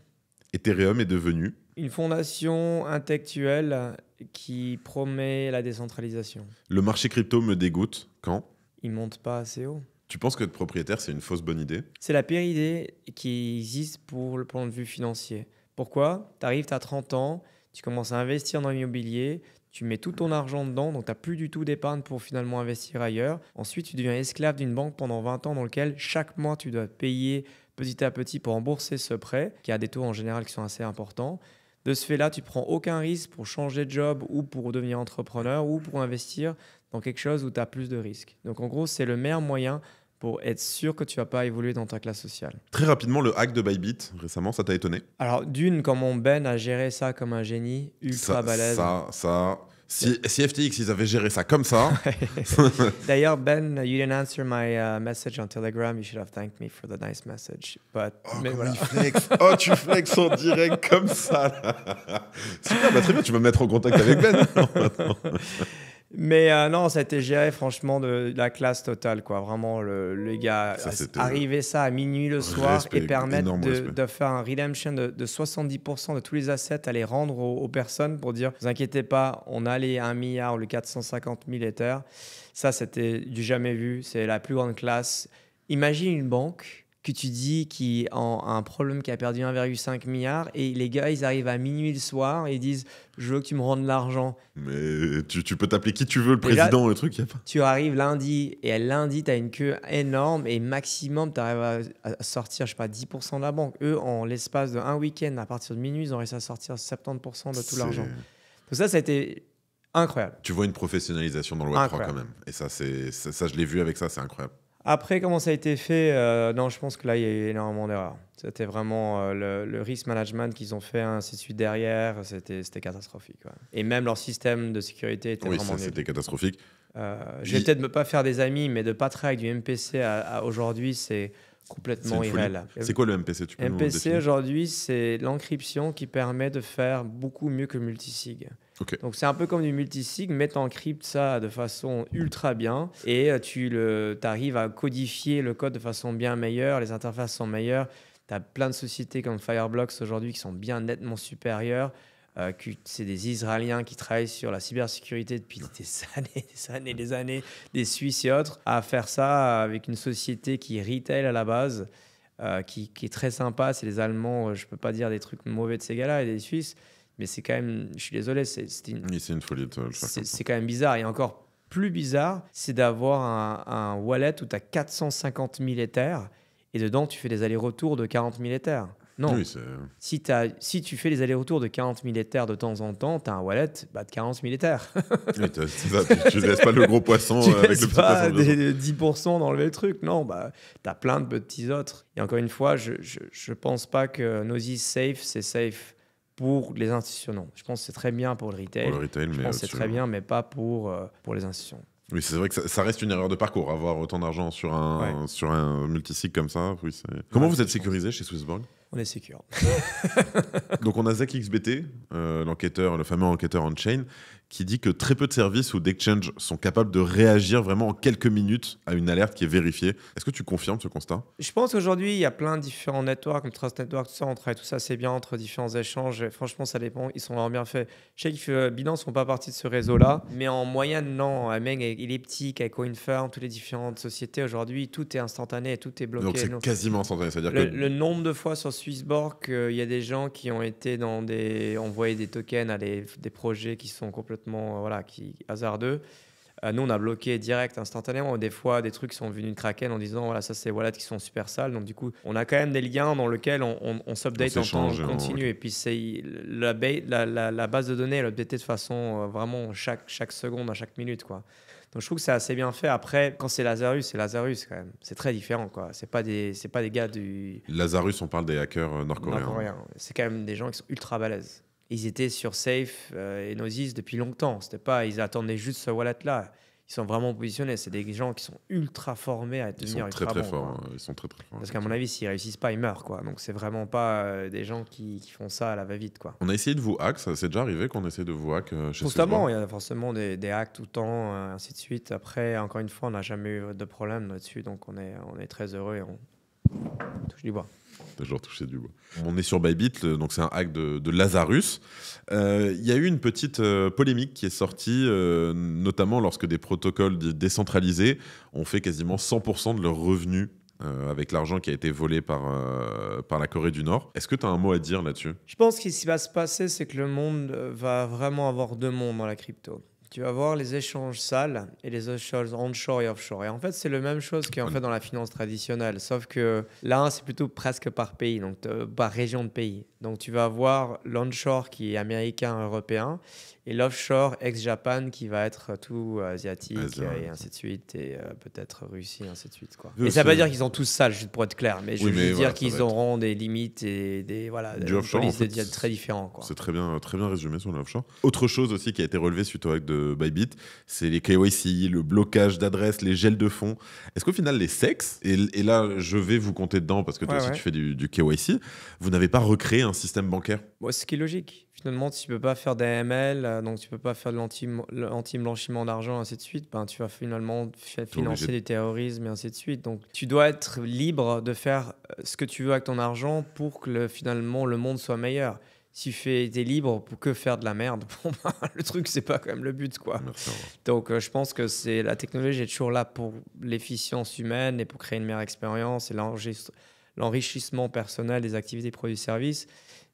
A: Ethereum est devenu...
B: Une fondation intellectuelle qui promet la décentralisation.
A: Le marché crypto me dégoûte quand?
B: Il monte pas assez haut.
A: Tu penses que être propriétaire, c'est une fausse bonne idée?
B: C'est la pire idée qui existe pour le point de vue financier. Pourquoi? Tu arrives, tu as 30 ans, tu commences à investir dans l'immobilier, tu mets tout ton argent dedans, donc tu n'as plus du tout d'épargne pour finalement investir ailleurs. Ensuite, tu deviens esclave d'une banque pendant 20 ans dans lequel chaque mois, tu dois payer petit à petit pour rembourser ce prêt, qui a des taux en général qui sont assez importants. De ce fait-là, tu prends aucun risque pour changer de job ou pour devenir entrepreneur ou pour investir dans quelque chose où tu as plus de risques. Donc en gros, c'est le meilleur moyen pour être sûr que tu ne vas pas évoluer dans ta classe sociale.
A: Très rapidement, le hack de Bybit, récemment, ça t'a étonné?
B: Alors d'une, comment Ben a géré ça comme un génie, ultra balèze.
A: Si FTX, ils avaient géré ça comme ça...
B: D'ailleurs, Ben, you didn't answer my message on Telegram. You should have thanked me for the nice message. But,
A: mais voilà. Il flex. Oh, tu flexes en direct comme ça. Là. Super, bah, très bien, tu vas me mettre en contact avec Ben.
B: Mais non, ça a été géré franchement de la classe totale, quoi. Vraiment, le gars arriver ça à minuit le soir et permettre de faire un redemption de 70% de tous les assets à les rendre aux personnes pour dire, vous inquiétez pas, on a les 1 milliard ou les 450 000 Ethers. Ça, c'était du jamais vu. C'est la plus grande classe. Imagine une banque que tu dis qui a un problème, qui a perdu 1,5 milliard et les gars, ils arrivent à minuit le soir et ils disent « je veux que tu me rendes l'argent ».
A: Mais tu peux t'appeler qui tu veux, le président, là, le truc, y a pas.
B: Tu arrives lundi et lundi, tu as une queue énorme et maximum, tu arrives à sortir, je sais pas, 10% de la banque. Eux, en l'espace d'un week-end, à partir de minuit, ils ont réussi à sortir 70% de tout l'argent. Donc ça a été incroyable.
A: Tu vois une professionnalisation dans le Web3 quand même. Et ça, je l'ai vu avec ça, c'est incroyable.
B: Après, comment ça a été fait, non, je pense que là, il y a eu énormément d'erreurs. C'était vraiment le risk management qu'ils ont fait, ainsi de suite derrière, c'était catastrophique. Ouais. Et même leur système de sécurité était vraiment nul.
A: C'était catastrophique.
B: Je vais peut-être ne pas faire des amis, mais de pas travailler avec du MPC à aujourd'hui, c'est complètement irréel.
A: C'est quoi le MPC?
B: MPC aujourd'hui, c'est l'encryption qui permet de faire beaucoup mieux que le multisig.
A: Okay.
B: Donc c'est un peu comme du multisig, mais tu encryptes ça de façon ultra bien et tu arrives à codifier le code de façon bien meilleure, les interfaces sont meilleures. Tu as plein de sociétés comme Fireblocks aujourd'hui qui sont bien nettement supérieures. C'est des Israéliens qui travaillent sur la cybersécurité depuis des années, des Suisses et autres, à faire ça avec une société qui est retail à la base, qui est très sympa. C'est les Allemands, je ne peux pas dire des trucs mauvais de ces gars-là, et des Suisses, mais c'est quand même, je suis désolé, c'est
A: une folie.
B: C'est quand même bizarre. Et encore plus bizarre, c'est d'avoir un wallet où tu as 450 000 Ethers et dedans, tu fais des allers-retours de 40 000 Ethers. Non. Oui, si tu fais les allers-retours de 40 000 Ethers de temps en temps, tu as un wallet de 40 000 Ethers.
A: Oui, tu ne laisses pas le gros poisson avec le petit poisson.
B: Tu ne laisses pas 10% d'enlever le truc. Non, tu as plein de petits autres. Et encore une fois, je ne pense pas que Gnosis Safe, c'est safe pour les institutions. Je pense que c'est très bien pour le retail. Je pense que c'est très bien, mais pas pour les institutions.
A: Oui, c'est vrai que ça reste une erreur de parcours, avoir autant d'argent sur un multisig comme ça. Oui, comment vous êtes sécurisé chez Swissborg?
B: On est secure.
A: Donc on a ZachXBT, le fameux enquêteur on-chain, qui dit que très peu de services ou d'exchange sont capables de réagir vraiment en quelques minutes à une alerte qui est vérifiée. Est-ce que tu confirmes ce constat?
B: Je pense qu'aujourd'hui, il y a plein de différents networks, comme Trust Network, tout ça, on travaille tout ça, c'est bien entre différents échanges. Et franchement, ça dépend, ils sont vraiment bien faits. Je sais que Binance ne font pas partie de ce réseau-là, mais en moyenne, non. Avec Elliptic, avec CoinFirm, toutes les différentes sociétés, aujourd'hui, tout est instantané, tout est bloqué.
A: Donc c'est quasiment instantané, c'est-à-dire
B: le nombre de fois sur Swissborg, il y a des gens qui ont été envoyé des tokens à des projets qui sont complètement hasardeux. Nous, on a bloqué direct, instantanément. Des fois, des trucs sont venus de Kraken en disant voilà, ça, c'est des wallets qui sont super sales. Donc, du coup, on a quand même des liens dans lesquels on s'update en temps continu. Et puis, c'est la base de données, elle est updatée de façon vraiment chaque seconde, à chaque minute, quoi. Donc, je trouve que c'est assez bien fait. Après, quand c'est Lazarus quand même. C'est très différent, quoi. C'est pas des gars du...
A: Lazarus, on parle des hackers nord-coréens.
B: C'est quand même des gens qui sont ultra balèzes. Ils étaient sur Safe et Gnosis depuis longtemps. C'était pas, ils attendaient juste ce wallet-là. Ils sont vraiment positionnés. C'est des gens qui sont ultra formés à devenir ultra bons.
A: Ils sont très, très forts.
B: Parce qu'à mon avis, s'ils réussissent pas, ils meurent, quoi. Donc, c'est vraiment pas des gens qui font ça à la va-vite, quoi.
A: On a essayé de vous hack. Ça s'est déjà arrivé qu'on essaie de vous hack chez
B: constamment, il y a forcément des hacks tout le temps, ainsi de suite. Après, encore une fois, on n'a jamais eu de problème là-dessus. Donc, on est très heureux et on touche du bois.
A: Toujours touché du bois. On est sur Bybit, donc c'est un hack de Lazarus. Il y a eu une petite polémique qui est sortie, notamment lorsque des protocoles décentralisés ont fait quasiment 100% de leurs revenus avec l'argent qui a été volé par la Corée du Nord. Est-ce que tu as un mot à dire là-dessus?
B: Je pense que ce qui va se passer, c'est que le monde va vraiment avoir deux mondes dans la crypto. Tu vas voir les échanges sales et les échanges onshore et offshore. Et en fait, c'est la même chose qu'en fait dans la finance traditionnelle. Sauf que là, c'est plutôt presque par pays, donc par région de pays. Donc tu vas avoir l'onshore qui est américain, européen, et l'offshore ex-Japan qui va être tout asiatique et ainsi de suite, et peut-être Russie, ainsi de suite. Quoi. Et ça veut pas dire qu'ils ont tous ça, juste pour être clair, mais je veux dire qu'ils auront des limites et des polices très différents. Quoi.
A: C'est très bien résumé sur l'offshore. Autre chose aussi qui a été relevée suite au hack de Bybit, c'est les KYC, le blocage d'adresses, les gels de fonds. Est-ce qu'au final, les SEX, et là, je vais vous compter dedans parce que toi aussi tu fais du KYC, vous n'avez pas recréé un système bancaire?
B: Ce qui est logique. Finalement, tu ne peux pas faire d'AML, donc tu ne peux pas faire de l'anti-blanchiment d'argent, ainsi de suite. Tu vas finalement financer du terrorisme et ainsi de suite. Donc, tu dois être libre de faire ce que tu veux avec ton argent pour que finalement le monde soit meilleur. Si tu es libre pour que faire de la merde, le truc, c'est pas quand même le but, quoi. Donc, je pense que la technologie est toujours là pour l'efficience humaine et pour créer une meilleure expérience et l'enrichissement personnel des activités, produits, services,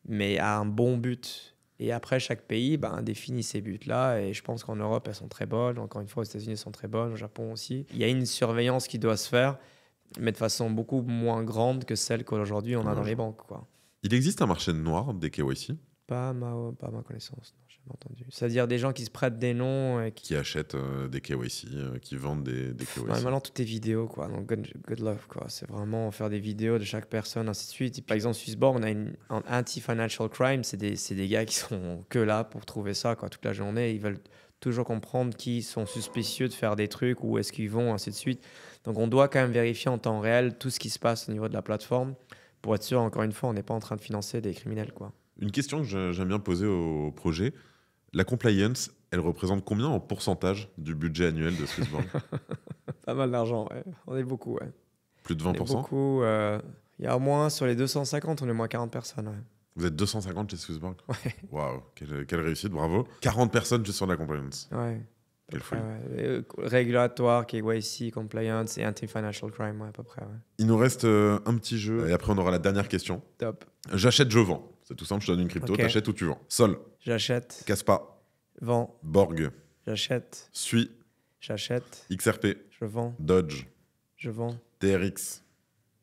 B: mais à un bon but. Et après, chaque pays définit ces buts-là. Et je pense qu'en Europe, elles sont très bonnes. Encore une fois, aux États-Unis, elles sont très bonnes. Au Japon aussi. Il y a une surveillance qui doit se faire, mais de façon beaucoup moins grande que celle qu'aujourd'hui on a dans les banques, quoi.
A: Il existe un marché noir des KYC?
B: Pas à ma connaissance, non, j'ai jamais entendu. C'est-à-dire des gens qui se prêtent des noms et
A: qui achètent des KYC, qui vendent des KYC.
B: Maintenant, tout est vidéo, quoi. Donc, good luck, quoi. C'est vraiment faire des vidéos de chaque personne, ainsi de suite. Et par exemple, Swissborg, on a un anti-financial crime. C'est des gars qui sont que là pour trouver ça, quoi, toute la journée. Ils veulent toujours comprendre qui sont suspicieux de faire des trucs, où est-ce qu'ils vont, ainsi de suite. Donc, on doit quand même vérifier en temps réel tout ce qui se passe au niveau de la plateforme pour être sûr, encore une fois, on n'est pas en train de financer des criminels, quoi.
A: Une question que j'aime bien poser au projet, la compliance, elle représente combien en pourcentage du budget annuel de Swissborg?
B: Pas mal d'argent, ouais. On est beaucoup, ouais.
A: Plus de 20%?
B: On est beaucoup. Il y a au moins, sur les 250, on est au moins 40 personnes, ouais.
A: Vous êtes 250 chez Swissborg?
B: Ouais.
A: Waouh, quelle réussite, bravo. 40 personnes juste sur la compliance.
B: Ouais.
A: Quelle folie.
B: Régulatoire, KYC, compliance et anti-financial crime, ouais, à peu près. Ouais.
A: Il nous reste un petit jeu et après on aura la dernière question.
B: Top.
A: J'achète, je vends. C'est tout simple, je te donne une crypto, t'achètes ou tu vends. Sol.
B: J'achète.
A: Caspa.
B: Vends.
A: Borg.
B: J'achète.
A: Sui.
B: J'achète.
A: XRP.
B: Je vends.
A: Dodge.
B: Je vends.
A: TRX.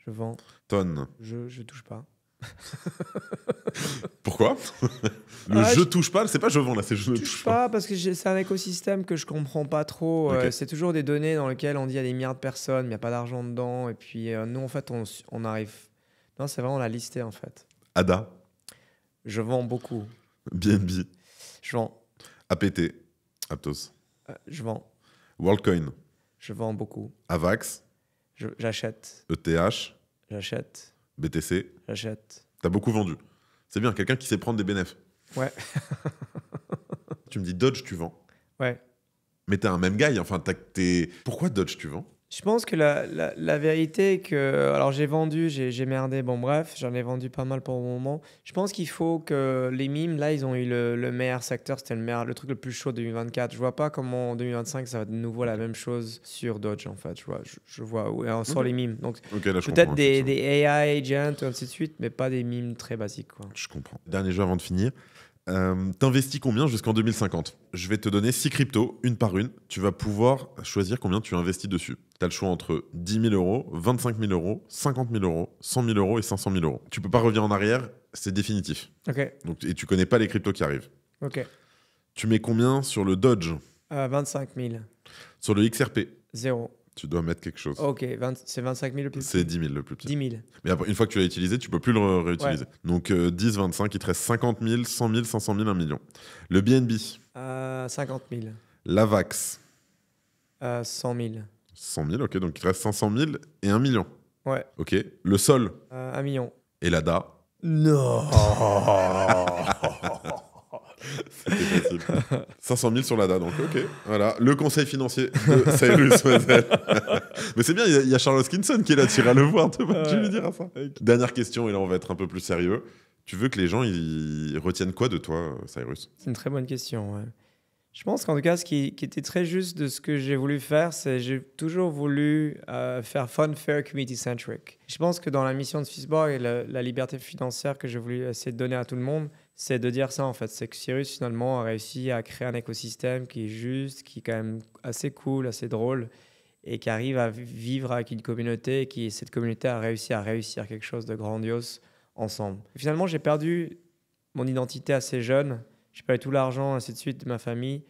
B: Je vends.
A: Ton.
B: Je touche pas.
A: Pourquoi? Je touche pas, c'est pas je vends là, c'est je touche pas.
B: Parce que c'est un écosystème que je comprends pas trop.
A: Okay.
B: C'est toujours des données dans lesquelles on dit il y a des milliards de personnes, mais il n'y a pas d'argent dedans. Et puis nous, en fait, on arrive. Non, c'est vraiment la listée en fait.
A: ADA.
B: Je vends beaucoup.
A: BNB.
B: Je vends.
A: APT. Aptos.
B: Je vends.
A: WorldCoin.
B: Je vends beaucoup.
A: AVAX.
B: J'achète.
A: ETH.
B: J'achète.
A: BTC.
B: J'achète.
A: T'as beaucoup vendu. C'est bien, quelqu'un qui sait prendre des bénéfices.
B: Ouais.
A: Tu me dis Dodge, tu vends.
B: Ouais.
A: Mais t'es un même guy. Enfin, pourquoi Dodge, tu vends?
B: Je pense que la vérité est que... Alors, j'ai vendu, j'ai merdé. Bon, bref, j'en ai vendu pas mal pour le moment. Je pense qu'il faut que les mimes, là, ils ont eu le meilleur secteur. C'était le truc le plus chaud de 2024. Je vois pas comment en 2025, ça va de nouveau la même chose sur Dodge, en fait. Je vois sur les mimes. Donc, peut-être des AI agents, ainsi de suite, mais pas des mimes très basiques, quoi.
A: Je comprends. Dernier jeu avant de finir. T'investis combien jusqu'en 2050? Je vais te donner 6 cryptos, une par une. Tu vas pouvoir choisir combien tu investis dessus. Tu as le choix entre 10 000 euros, 25 000 euros, 50 000 euros, 100 000 euros et 500 000 euros. Tu peux pas revenir en arrière, c'est définitif.
B: Ok.
A: Donc, et tu connais pas les cryptos qui arrivent.
B: Ok.
A: Tu mets combien sur le Dodge?
B: 25 000.
A: Sur le XRP?
B: 0.
A: Tu dois mettre quelque chose.
B: Ok, c'est 25 000 le plus petit.
A: C'est 10 000 le plus petit.
B: 10 000.
A: Mais après, une fois que tu l'as utilisé, tu peux plus le réutiliser. Ouais. Donc 10, 25, il te reste 50 000, 100 000, 500 000, 1 million. Le BNB?
B: 50 000.
A: L'AVAX?
B: 100 000.
A: 100 000, ok. Donc il te reste 500 000 et 1 million.
B: Ouais.
A: Ok. Le Sol?
B: 1 million.
A: Et l'ADA?
B: Non.
A: C'était possible. 500 000 sur l'ADA, donc ok. Voilà, le conseil financier de Cyrus Mazel. Mais c'est bien, il y a Charles Hoskinson qui est là, tu iras le voir, tu lui diras ça. Dernière question, et là on va être un peu plus sérieux. Tu veux que les gens ils retiennent quoi de toi, Cyrus?
B: C'est une très bonne question, ouais. Je pense qu'en tout cas, ce qui était très juste de ce que j'ai voulu faire, c'est j'ai toujours voulu faire fun, fair, community-centric. Je pense que dans la mission de Swissborg et la liberté financière que j'ai voulu essayer de donner à tout le monde, c'est de dire ça en fait. C'est que Cyrus finalement a réussi à créer un écosystème qui est juste, qui est quand même assez cool, assez drôle et qui arrive à vivre avec une communauté et qui, cette communauté a réussi à réussir quelque chose de grandiose ensemble. Finalement, j'ai perdu mon identité assez jeune. J'ai perdu tout l'argent, ainsi de suite, de ma famille.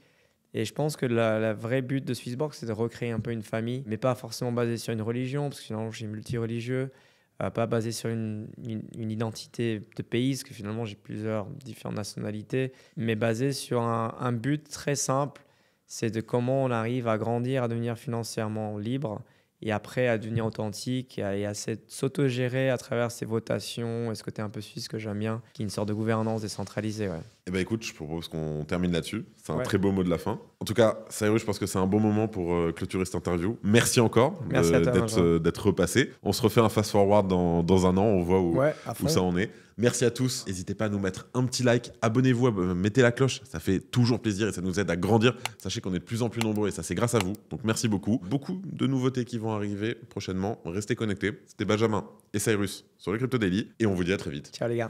B: Et je pense que la vraie but de Swissborg, c'est de recréer un peu une famille, mais pas forcément basée sur une religion, parce que finalement, j'ai multi-religieux, pas basé sur une identité de pays, parce que finalement, j'ai plusieurs différentes nationalités, mais basé sur un but très simple, c'est de comment on arrive à grandir, à devenir financièrement libre, et après à devenir authentique et à s'autogérer à travers ces votations et ce côté un peu suisse que j'aime bien, qui est une sorte de gouvernance décentralisée. Ouais.
A: Eh ben écoute, je propose qu'on termine là-dessus. C'est un
B: Ouais.
A: très beau mot de la fin. En tout cas, Cyrus, je pense que c'est un bon moment pour clôturer cette interview. Merci encore
B: Merci à toi,
A: d'être repassé. On se refait un fast-forward dans un an, on voit
B: Ouais, à fond.
A: où ça en est. Merci à tous. N'hésitez pas à nous mettre un petit like. Abonnez-vous, mettez la cloche. Ça fait toujours plaisir et ça nous aide à grandir. Sachez qu'on est de plus en plus nombreux et ça, c'est grâce à vous. Donc merci beaucoup. Beaucoup de nouveautés qui vont arriver prochainement. Restez connectés. C'était Benjamin et Cyrus sur le Crypto Daily et on vous dit à très vite.
B: Ciao les gars.